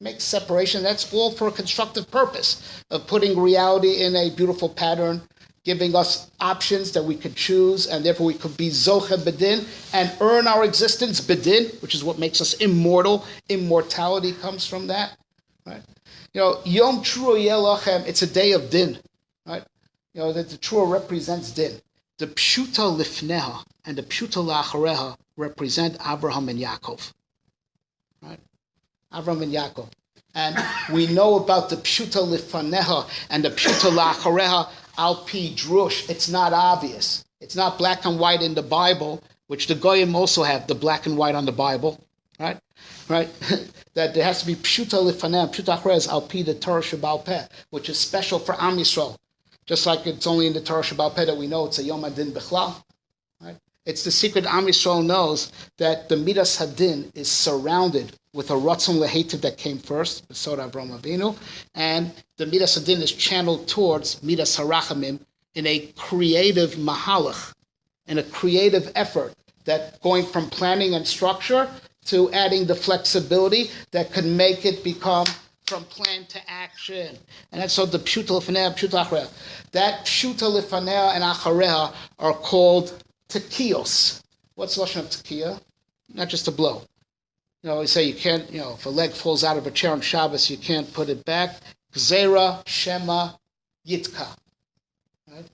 makes separation. That's all for a constructive purpose of putting reality in a beautiful pattern, giving us options that we could choose, and therefore we could be Zoche Bedin and earn our existence Bedin, which is what makes us immortal. Immortality comes from that, right? Yom Trua Yelachem, it's a day of Din, right? That the Trua represents Din. The Pshuta Lifneha and the Pshuta La'achareha represent Abraham and Yaakov, right? Abraham and Yaakov. And we know about the Pshuta Lifaneha and the Pshuta La'achareha. Al-Pi Drush, it's not obvious. It's not black and white in the Bible, which the Goyim also have, the black and white on the Bible, right? Right? That there has to be Pshuta Lifanem, Pshuta Achrez, Al-Pi the Torah Sheba'al Peh, which is special for Am Yisrael. Just like it's only in the Torah Sheba'al Peh that we know it's a Yom Hadin Bechlal. Right? It's the secret Am Yisrael knows that the Midas Hadin is surrounded with a Ratzon Lehetiv that came first, Besod Avram Avinu, and the Midas Hadin is channeled towards Midas Harachamim in a creative mahalach, in a creative effort that going from planning and structure to adding the flexibility that could make it become from plan to action. And that's so the Pshuta Lefanea, Pshuta Achareha. That Pshuta Lefanea and Achareha are called Tekiyos. What's the Lashon of Tekiya? Not just to blow. We say you can't, if a leg falls out of a chair on Shabbos, you can't put it back. Gzera, Shema, Yitka. Right?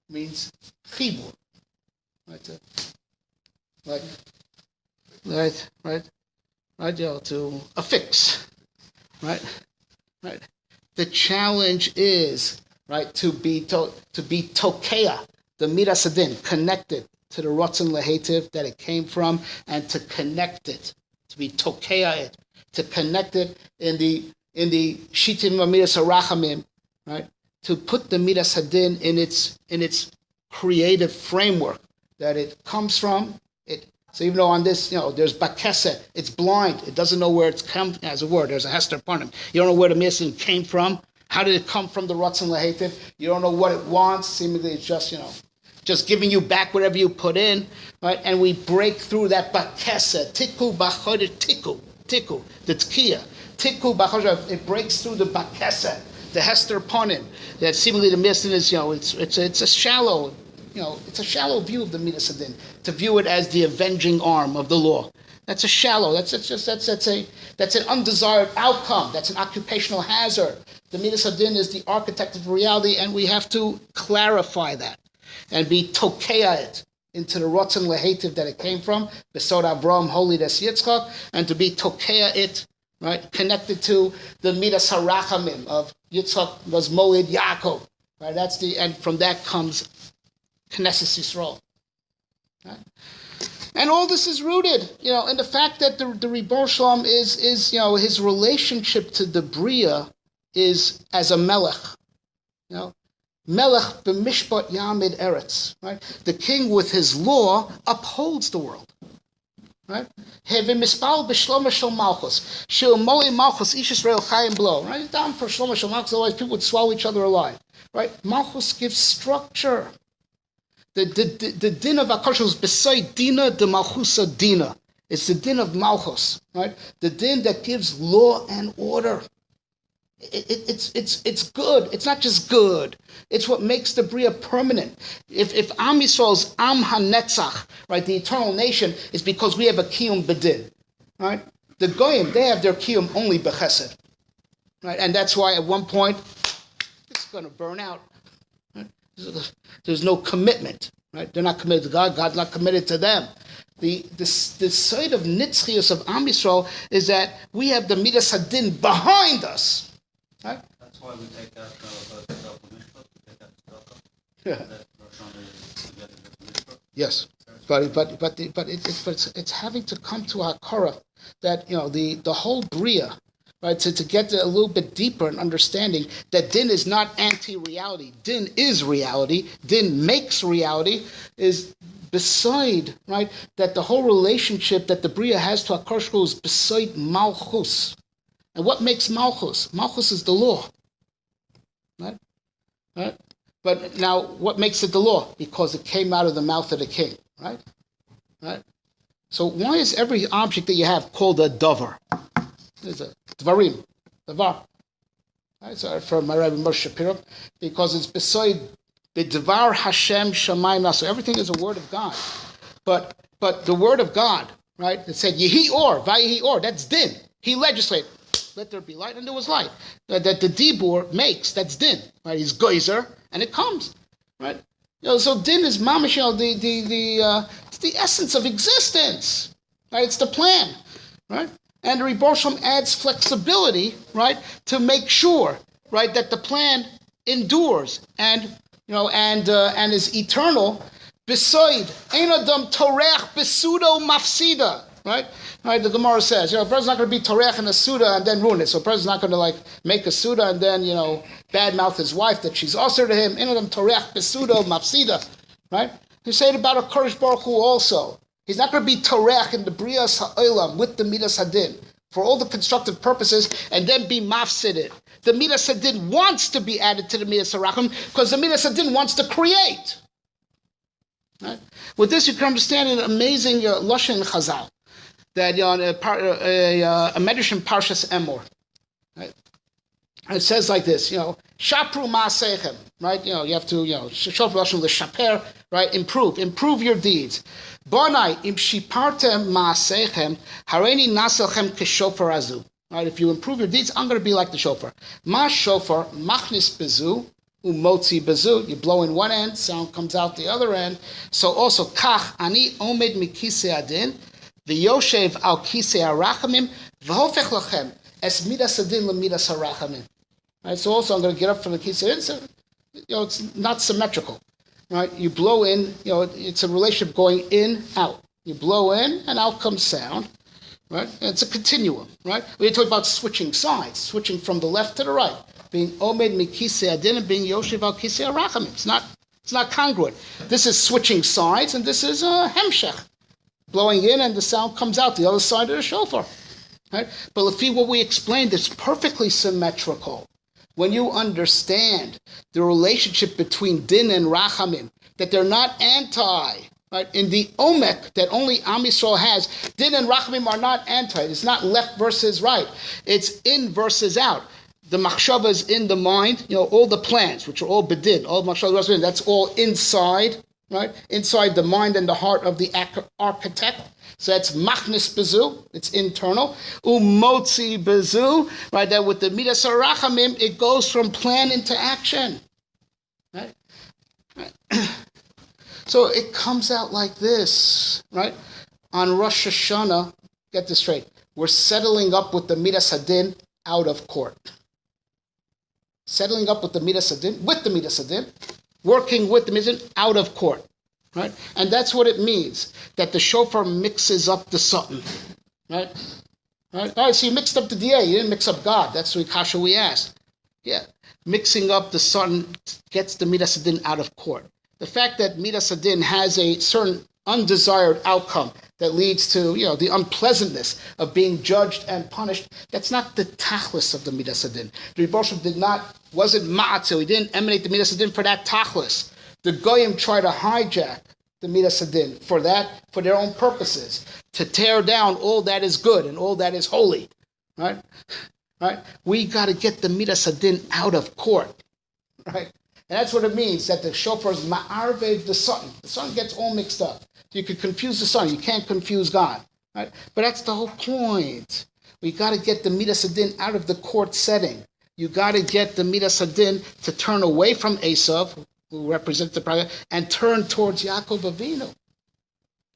Means chibur. Right, to affix. Right? The challenge is, right, to be tokeya, the Midas Hadin, connected to the Ratzon Lehetiv that it came from, and to connect it, to be tokeya it, to connect it in the Shitim Midas Harachamim, right? To put the Midas Hadin in its creative framework that it comes from. So even though on this, there's Bakese, it's blind, it doesn't know where it's come as a word. There's a Hester upon him. You don't know where the Midas Hadin came from. How did it come from the Ratzon Lehetiv? You don't know what it wants. Seemingly, it's just giving you back whatever you put in, right? And we break through that Bakese, Tiku Bachodet Tiku, the Tkiya. Tiku Bachodet, it breaks through the Bakese, the Hester upon him. That seemingly the Midas Hadin is, it's a shallow, it's a shallow view of the Midas Hadin, to view it as the avenging arm of the law. That's a shallow, that's an undesired outcome, that's an occupational hazard. The Midas Hadin is the architect of reality, and we have to clarify that and be tokeya it into the Ratzon Lehetiv that it came from, Besod Avram, Holy Des Yitzchak, and to be tokeya it, right, connected to the Midas Harachamim of Yitzchak was Molid Yaakov, right? And from that comes Knesset Yisrael. Right? And all this is rooted, in the fact that the Ribbono Shel Olam is his relationship to the Bria is as a melech. Melech b'mishpat yamid eretz. Right? The king with his law upholds the world. Right? Mispal b'shlomo shel malchus. Shel moli malchus ish Yisrael chayim blo. Right? Down for shlomo shel malchus, otherwise people would swallow each other alive. Right? Malchus gives structure. The din of Akash is beside Dina de Malchusa Dina. It's the din of Malchus, right? The din that gives law and order. It's good. It's not just good. It's what makes the Bria permanent. If Am Yisrael's Am HaNetzach, right, the eternal nation, is because we have a Kiyum B'din, right? The Goyim, they have their Kiyum only B'chesed, right? And that's why at one point, it's going to burn out. There's no commitment, right? They're not committed to God. God's not committed to them. The side of Nitzchius of Am Yisrael is that we have the Midas Hadin behind us, right? That's why we take out the Mishpat, we take out the Tzedakah. Yeah. That Rosh is together with the Mishpat. Yes, but it's having to come to our Korah that the whole Bria. Right, to get a little bit deeper in understanding that din is not anti-reality. Din is reality. Din makes reality. Is beside, right, that the whole relationship that the Bria has to HaKadosh is beside Malchus. And what makes Malchus? Malchus is the law. Right? But now, what makes it the law? Because it came out of the mouth of the king. Right? So why is every object that you have called a davar? There's a dvarim, davar. Right, so from my Rabbi Moshe Shapiro, because it's beside the dvar Hashem Shamayim Nasu. Everything is a word of God, but the word of God, right? It said Yehi Or, Vayehi Or. That's din. He legislated. Let there be light, and there was light. That the dibur makes. That's din. Right? He's geyser, and it comes. Right? So din is mamash. It's the essence of existence. Right? It's the plan. Right? And the Ribbono Shel Olam adds flexibility, right, to make sure, right, that the plan endures and and is eternal. Besoid, ein adam torech besudo mafsida. Right? The Gemara says, a person's not going to be torech in a suda and then ruin it. So a person's not going to make a suda and then, badmouth his wife that she's usher to him. Ein adam torech besudo mafsida. Right? You say it about a Kodesh Baruch Hu also. He's not going to be torech in the Brias Ha'olam with the Midas Hadin for all the constructive purposes and then be mafsided. The Midas Hadin wants to be added to the Midas Harachim because the Midas Hadin wants to create. Right? With this, you can understand an amazing Lashon Chazal that a Medrash in Parshas Emor. Right? And it says like this, Shapru Ma'asechem, right? You have to, Shof Lashon L'shaper, right? Improve your deeds. Bonai im shipartem Ma'asechem, hareini naselchem keshofar azu. Right? If you improve your deeds, I'm going to be like the shofar. Ma shofar machnis bezu umotzi bezu. You blow in one end, sound comes out the other end. So also kach ani omed mikise adin, v'yoshev al kise harachamim, v'hofech lachem es midas adin lemidas harachamim. Right? So also I'm going to get up from the kise adin. So, it's not symmetrical. Right? You blow in. It's a relationship going in out. You blow in, and out comes sound. Right? And it's a continuum, right? We talk about switching sides, switching from the left to the right, being omed mikise adin and being yoshev al kise harachamim. It's not congruent. This is switching sides, and this is hemshech, blowing in, and the sound comes out the other side of the shofar. Right? But what we explained is perfectly symmetrical. When you understand the relationship between din and rachamim, that they're not anti. Right? In the omek that only Am Yisrael has, din and rachamim are not anti. It's not left versus right. It's in versus out. The machshava is in the mind. All the plans, which are all bedin, all machshava, that's all inside, right? Inside the mind and the heart of the architect. So that's machnis bezu. It's internal. Umotzi bezu. Right? That with the midas harachamim, it goes from plan into action. Right? So it comes out like this, right? On Rosh Hashanah, get this straight, we're settling up with the Midas Hadin out of court. Settling up with the Midas Hadin, working with the Midas Hadin out of court, right? And that's what it means, that the shofar mixes up the Satan, right? All right, so you mixed up the DA, you didn't mix up God. That's the kasha we asked. Yeah, mixing up the Satan gets the Midas Hadin out of court. The fact that Midas Hadin has a certain undesired outcome that leads to, the unpleasantness of being judged and punished, that's not the tachlis of the Midas Hadin. The Rosh wasn't ma'atzil. He didn't emanate the Midas Hadin for that tachlis. The goyim try to hijack the Midas Hadin for their own purposes, to tear down all that is good and all that is holy, right? Right? We got to get the Midas Hadin out of court, right? And that's what it means, that the shofar is ma'arvev the Satan. The Satan gets all mixed up. You could confuse the Satan. You can't confuse God. Right? But that's the whole point. We got to get the Midas Hadin out of the court setting. You got to get the Midas Hadin to turn away from Esav, who represents the prophet, and turn towards Yaakov Avinu.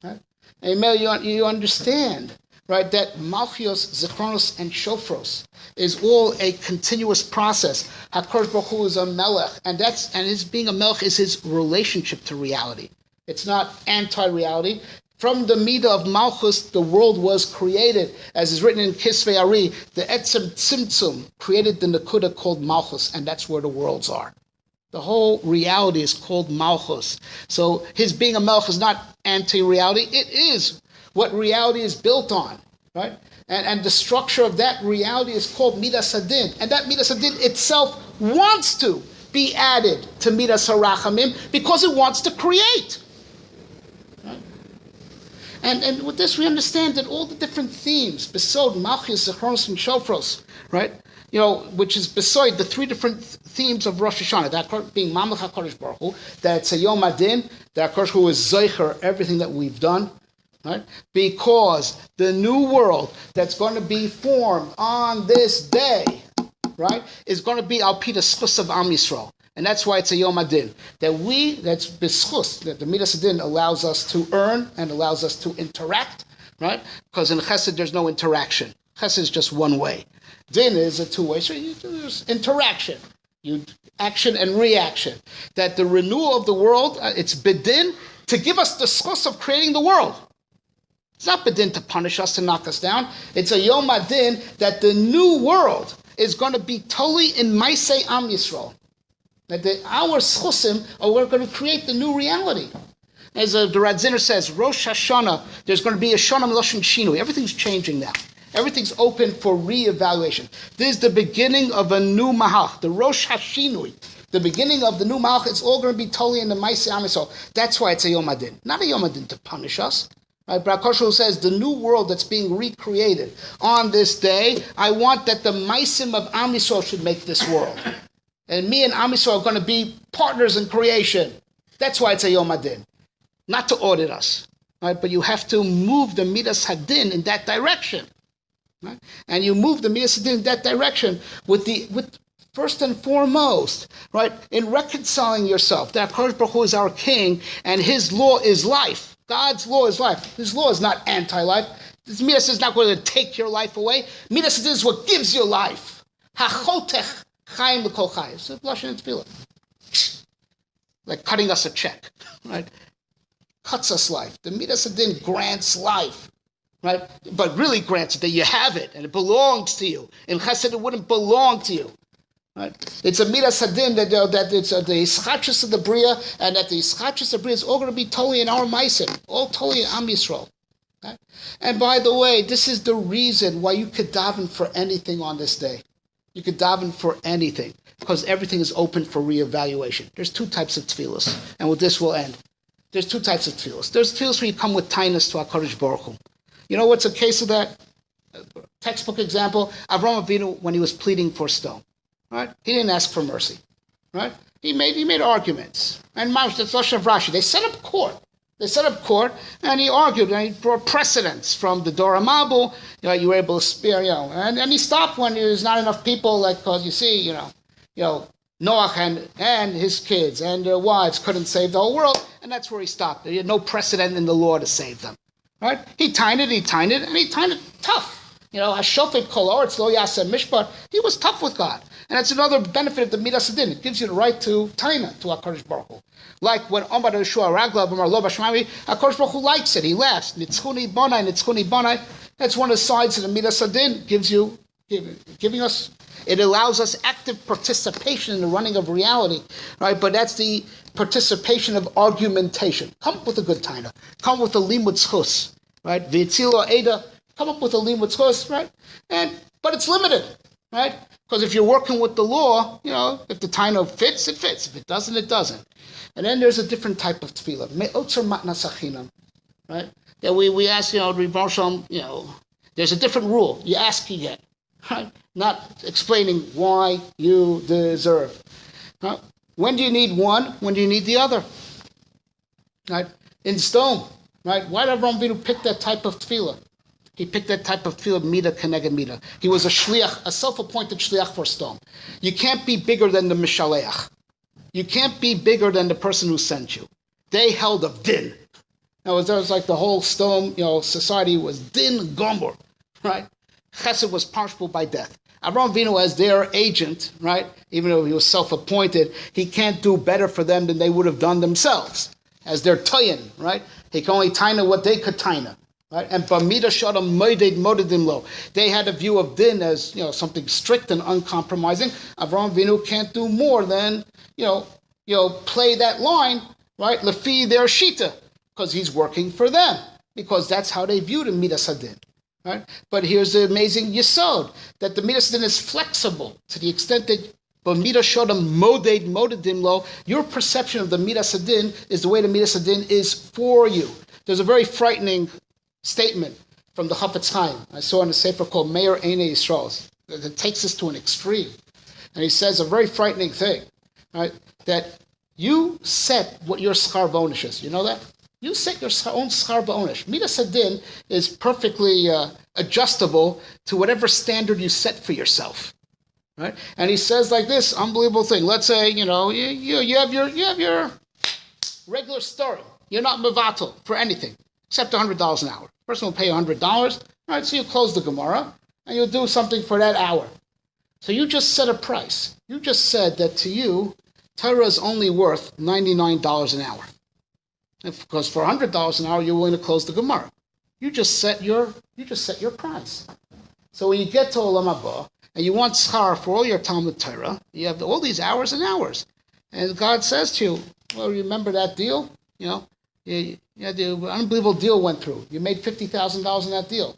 Right? And you understand, right, that Malchios, Zichronos, and Shofros is all a continuous process. HaKadosh Baruch Hu is a melech, and his being a melech is his relationship to reality. It's not anti-reality. From the midah of Malchus, the world was created, as is written in Kisvei Ari. The Etzem Tzimtzum created the Nakuda called Malchus, and that's where the worlds are. The whole reality is called Malchus. So his being a melech is not anti-reality. It is what reality is built on, right? And the structure of that reality is called Midas Hadin. And that Midas Hadin itself wants to be added to Midas Harachamim because it wants to create. Right? And with this we understand that all the different themes, Besod, Malchus, Zechronos, and Shofros, right? Which is beside the three different themes of Rosh Hashanah, that being Mamlech HaKadosh Baruch Hu, that it's a Yom Adin, that HaKadosh Hu is Zeicher, everything that we've done, right? Because the new world that's going to be formed on this day, right, is going to be Al Pi the Schus of Am Yisrael. And that's why it's a Yom Adin. That's B'schus, that the Midas Adin allows us to earn and allows us to interact, right? Because in Chesed there's no interaction. Chesed is just one way. Din is a two-way, so there's interaction. Action and reaction. That the renewal of the world, it's bedin to give us the schus of creating the world. It's not bedin to punish us, to knock us down. It's a yom adin that the new world is going to be totally in Maaseh Am Yisrael. That our schusim are we're going to create the new reality. As the Radziner says, Rosh Hashanah, there's going to be a Shana Meloshin Shinui. Everything's changing now. Everything's open for reevaluation. This is the beginning of a new Mahach, the Rosh Hashinui. The beginning of the new Malach, it's all going to be totally in the Maaseh Am Yisrael. That's why it's a Yom Adin. Not a Yom Adin to punish us. Right? Brakoshu says the new world that's being recreated on this day, I want that the Maisim of Am Yisrael should make this world. And me and Am Yisrael are going to be partners in creation. That's why it's a Yom Adin. Not to audit us. Right? But you have to move the Midas Hadin in that direction. Right? And you move the Midas Hadin in that direction with first and foremost, right, in reconciling yourself. That HaKadosh Baruch Hu is our king, and his law is life. God's law is life. His law is not anti-life. This Midas is not going to take your life away. Midas is what gives you life. Hachotech chaim l'kol chai. It's a blush and tefillah. Like cutting us a check, right? Cuts us life. The Midas Hadin grants life. Right? But really grants it that you have it, and it belongs to you. In Chesed, it wouldn't belong to you. Right? It's a midas hadin that it's the ischachus of the bria, and that the ischachus of bria is all going to be totally in our meisim, all totally in Am Yisrael. Right? And by the way, this is the reason why you could daven for anything on this day. You could daven for anything, because everything is open for reevaluation. There's two types of tefillos, and with this we'll end. There's two types of tefillos. There's tefillos where you come with tainus to HaKadosh Baruch Hu. You know what's a case of that? Textbook example, Avraham Avinu when he was pleading for stone. Right? He didn't ask for mercy. Right? He made arguments. And Mamash, that's Rosh of Rashi. They set up court. And he argued, and he brought precedents from the Dora Mabul. You were able to spare, and he stopped when there's not enough people, like, because you see, Noach and his kids and their wives couldn't save the whole world, and that's where he stopped. He had no precedent in the law to save them. Right? He tined it tough. Hashofet kol haaretz lo yaseh mishpat. He was tough with God. And that's another benefit of the Midas Hadin. It gives you the right to taina, to HaKadosh Baruch Hu. Like when Omar Yeshua Raglav, Omar Lo Bashmami, HaKadosh Baruch Hu likes it. He laughs. Nitzchuni bonai. That's one of the sides of the Midas Hadin, giving us, it allows us active participation in the running of reality, right? But that's the participation of argumentation. Come up with a good taina. Come with a limud schus, right? V'yitzilo eda. Come up with a limud schus, right? But it's limited, right? Because if you're working with the law, if the taina fits, it fits. If it doesn't, it doesn't. And then there's a different type of tefillah. Me'otzer matnas achinam, right? That we ask, Rebbe Shalom, there's a different rule. You ask, you get. Right? Not explaining why you deserve. Right? When do you need one? When do you need the other? Right? In stone. Right? Why did Avraham Avinu pick that type of tefillah? He picked that type of tefillah, mida keneged mida. He was a shliach, a self-appointed shliach for stone. You can't be bigger than the mishaleach. You can't be bigger than the person who sent you. They held of din. There was like the whole stone, society was din gomor, right? Chesed was punishable by death. Avraham Avinu, as their agent, right, even though he was self-appointed, he can't do better for them than they would have done themselves. As their toyin, right? He can only taina what they could taina, right? And b'mida shadam moeded modedim lo. They had a view of din as, something strict and uncompromising. Avraham Avinu can't do more than, play that line, right? Lefi their shita, because he's working for them, because that's how they viewed the midas hadin. Right? But here's the amazing yesod, that the midas hadin is flexible to the extent that b'midas shodam modedim lo, your perception of the midas hadin is the way the midas hadin is for you. There's a very frightening statement from the Chafetz Chaim. I saw in a sefer called Meir Einei Yisrael that takes us to an extreme. And he says a very frightening thing, right? That you set what your schar v'onish is. You know that? You set your own schar v'onish. Midas hadin is perfectly adjustable to whatever standard you set for yourself, right? And he says like this unbelievable thing. Let's say you have your regular story. You're not mevatel for anything except $100 an hour. Person will pay $100. Right? So you close the Gemara and you'll do something for that hour. So you just set a price. You just said that to you, Torah is only worth $99 an hour. Because for $100 an hour, you're willing to close the Gemara. You just set your price. So when you get to Olam Haba, and you want schar for all your Talmud Torah, you have all these hours and hours. And God says to you, well, remember that deal? The unbelievable deal went through. You made $50,000 in that deal.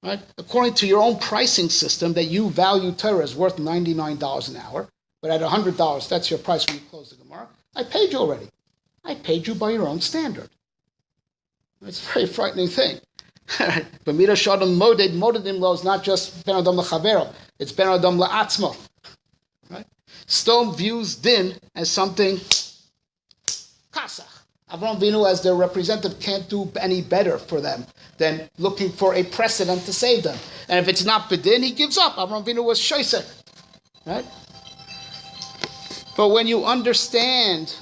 Right? According to your own pricing system that you value Torah is worth $99 an hour, but at $100, that's your price when you close the Gemara. I paid you already. I paid you by your own standard. It's a very frightening thing. But Mira Shadam Modedim Lo is not just Ben Adam L'Chavero, it's Ben Adam L'Atzmo. Right? Stone views Din as something Kasach. Avram Avinu as their representative can't do any better for them than looking for a precedent to save them. And if it's not Bedin, he gives up. Avram Avinu was Shoisek. Right? But when you understand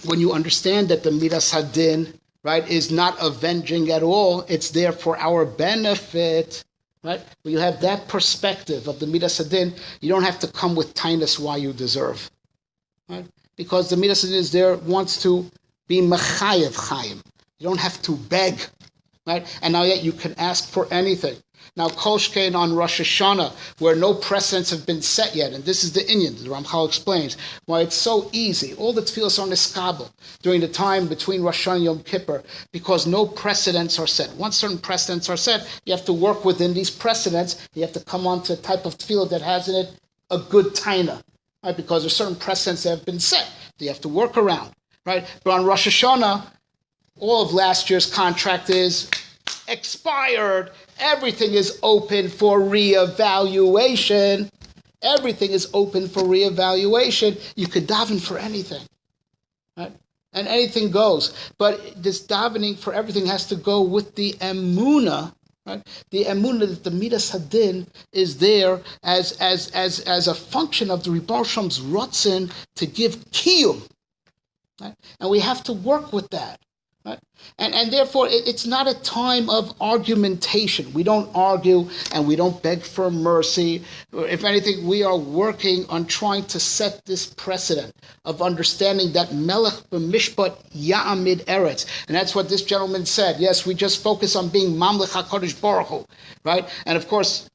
that the Midas Hadin, right, is not avenging at all, it's there for our benefit, right? When you have that perspective of the Midas Hadin, you don't have to come with tinus why you deserve, right? Because the Midas Hadin is there, wants to be mechayev chayim. You don't have to beg, right? And now yet you can ask for anything. Now, Kolshkein on Rosh Hashanah, where no precedents have been set yet, and this is the inyan, the Ramchal explains, why it's so easy. All the tefillos are niskabel during the time between Rosh Hashanah and Yom Kippur, because no precedents are set. Once certain precedents are set, you have to work within these precedents. You have to come on to a type of tefillah that has in it a good taina, right? Because there's certain precedents that have been set that you have to work around, right? But on Rosh Hashanah, all of last year's contract is expired. Everything is open for reevaluation. Everything is open for reevaluation. You could daven for anything, right? And anything goes. But this davening for everything has to go with the emunah, right? The emunah that the Midas Hadin is there as a function of the Rebbe Sham's rotzen to give kiyum, right? And we have to work with that. Right? And therefore, it's not a time of argumentation. We don't argue and we don't beg for mercy. If anything, we are working on trying to set this precedent of understanding that Melech b'mishpat ya'amid eretz. And that's what this gentleman said. Yes, we just focus on being Mamlech HaKadosh Baruch Hu, right? And of course,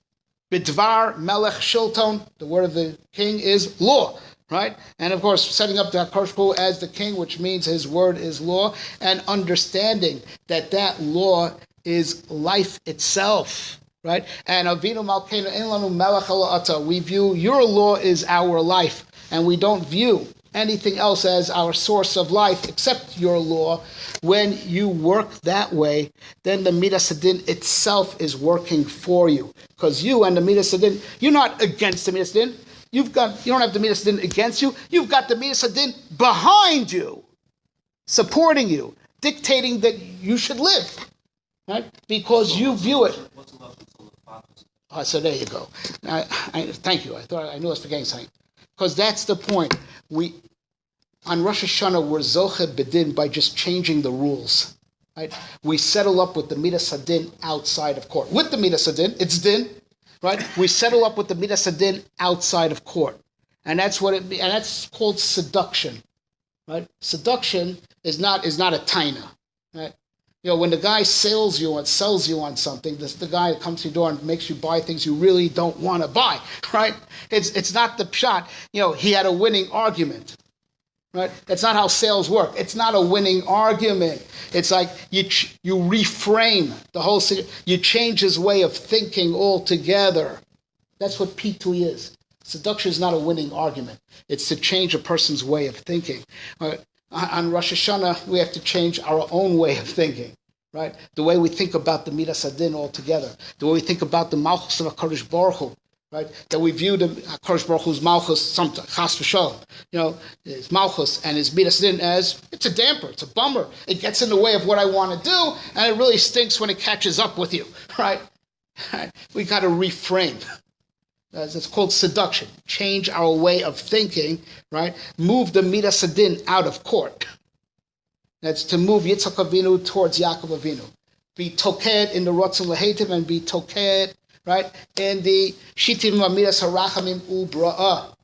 bidvar Melech Shilton, the word of the king is law. Right? And of course, setting up the HaKadosh Baruch Hu as the king, which means his word is law, and understanding that that law is life itself. Right? And Avinu Malkeinu Ein Lanu Melech Ela Ata. We view your law is our life, and we don't view anything else as our source of life except your law. When you work that way, then the Midas Hadin itself is working for you. Because you and the Midas Hadin, you're not against the Midas Hadin. You don't have the Midas Hadin against you. You've got the Midas Hadin behind you, supporting you, dictating that you should live, right? Because you view it. Oh, so there you go. Thank you. I knew I was forgetting something. Because that's the point. On Rosh Hashanah, we're zoche bedin by just changing the rules, right? We settle up with the Midas Hadin outside of court. With the Midas Hadin, it's din. Right, we settle up with the Midas Hadin outside of court, and that's what and that's called seduction. Right, seduction is not a taina. Right, when the guy sells you on something, the guy that comes to your door and makes you buy things you really don't want to buy. Right, it's not the pshat. He had a winning argument. Right, that's not how sales work. It's not a winning argument. It's like you reframe the whole situation. You change his way of thinking altogether. That's what P2 is. Seduction is not a winning argument. It's to change a person's way of thinking. On Rosh Hashanah, we have to change our own way of thinking. Right, the way we think about the Midas Hadin altogether. The way we think about the Malchus of HaKadosh Baruch Hu. Right, that we view the HaKadosh Baruch Hu's Malchus, sometimes Chas v'Shalom, his Malchus and his Midas Hadin as it's a damper, it's a bummer. It gets in the way of what I want to do, and it really stinks when it catches up with you. Right, we got to reframe. It's called seduction. Change our way of thinking. Right, move the Midas Hadin out of court. That's to move Yitzchak Avinu towards Yaakov Avinu. Be toked in the Rotzim Lehetiv and be toked. right? In the Shitim Amidas Harachamim Ubra'ah.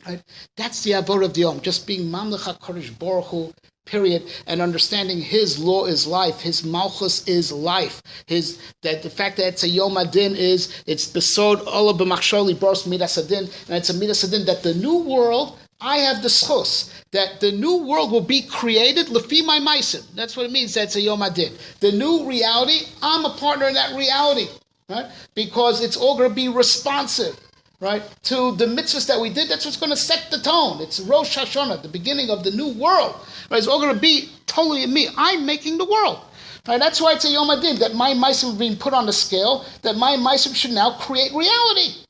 Right? That's the Avod of the Yom, just being Mamlech HaKadosh Baruch Hu, period, and understanding His law is life, His Malchus is life, that the fact that it's a Yom Adin it's Besod Ola B'machsholi Bros Midas Adin, and it's a Midas Adin that the new world, I have the schos, that the new world will be created lefi my maisim. That's what it means, that's a Yom Adin. The new reality, I'm a partner in that reality, right? Because it's all going to be responsive, right, to the mitzvahs that we did. That's what's going to set the tone. It's Rosh Hashanah, the beginning of the new world. Right? It's all going to be totally in me. I'm making the world. Right? That's why it's a Yom Adin, that my maisim are being put on the scale, that my maisim should now create reality.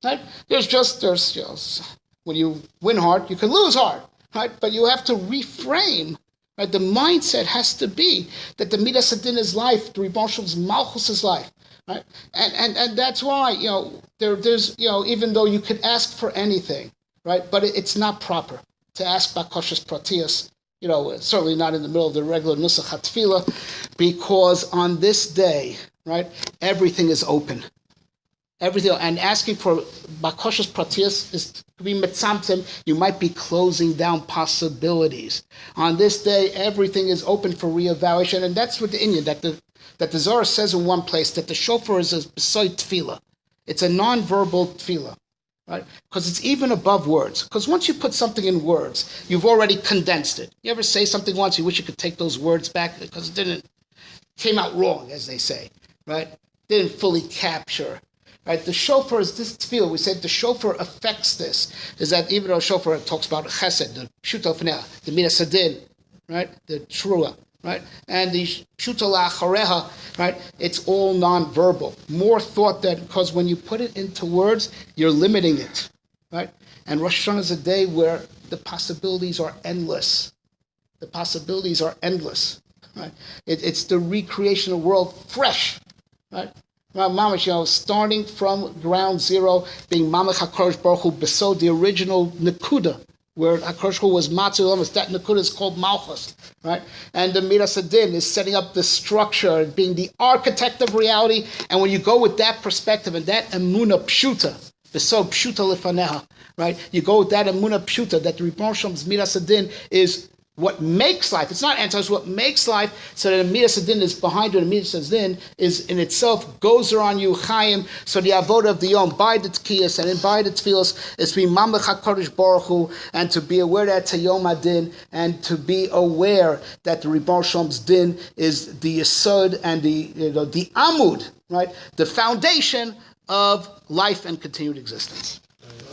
Right? There's when you win hard, you can lose hard. Right? But you have to reframe. Right? The mindset has to be that the Midas Adin is life, the Rebbe Shalom's Malchus is life. Right? And that's why, there's, even though you could ask for anything, right? But it's not proper to ask Bakashas Pratias, certainly not in the middle of the regular Nusach HaTfilah, because on this day, right, everything is open. Everything, and asking for Bakashas Pratias is to be metzamtzem, you might be closing down possibilities. On this day, everything is open for reevaluation, and that's what the Inyan, that the Zohar says in one place, that the shofar is a beside tefillah. It's a non-verbal tefillah, right? Because it's even above words. Because once you put something in words, you've already condensed it. You ever say something once, you wish you could take those words back because it came out wrong, as they say, right? Didn't fully capture. Right, the shofar is this tefillah. We said the shofar affects this. Is that even though shofar talks about chesed, the pshuto fnei, the midas adin, right, the trua, right, and the pshuto la'achareha, right, it's all non-verbal. More thought that because when you put it into words, you're limiting it, right. And Rosh Hashanah is a day where the possibilities are endless. The possibilities are endless, right. It's the recreation of the world fresh, right. Mamash, starting from ground zero, being Mamach HaKadosh Baruch Hu Besod, the original Nakuda, where HaKadosh Hu was Matzu Lamas, that Nakuda is called Malchus, right? And the Midas Adin is setting up the structure, being the architect of reality, and when you go with that perspective and that Emunah Pshuta, Besod Pshuta Lefaneha, right? You go with that Emunah Pshuta, that the Rebbe Shalom's Midas Adin is what makes life. It's not anti, what makes life, so that a Midas Adin is behind you, and a Midas Adin is in itself, goes around you, Chaim, so the Avodah of the Yom, by the Tkiyas, and by the Tfilos, is to be Mamlech HaKadosh Baruch Hu, and to be aware that it's a Yom Adin, and to be aware that the Rebbe Shalom's Din is the Yesod and the Amud, right? The foundation of life and continued existence.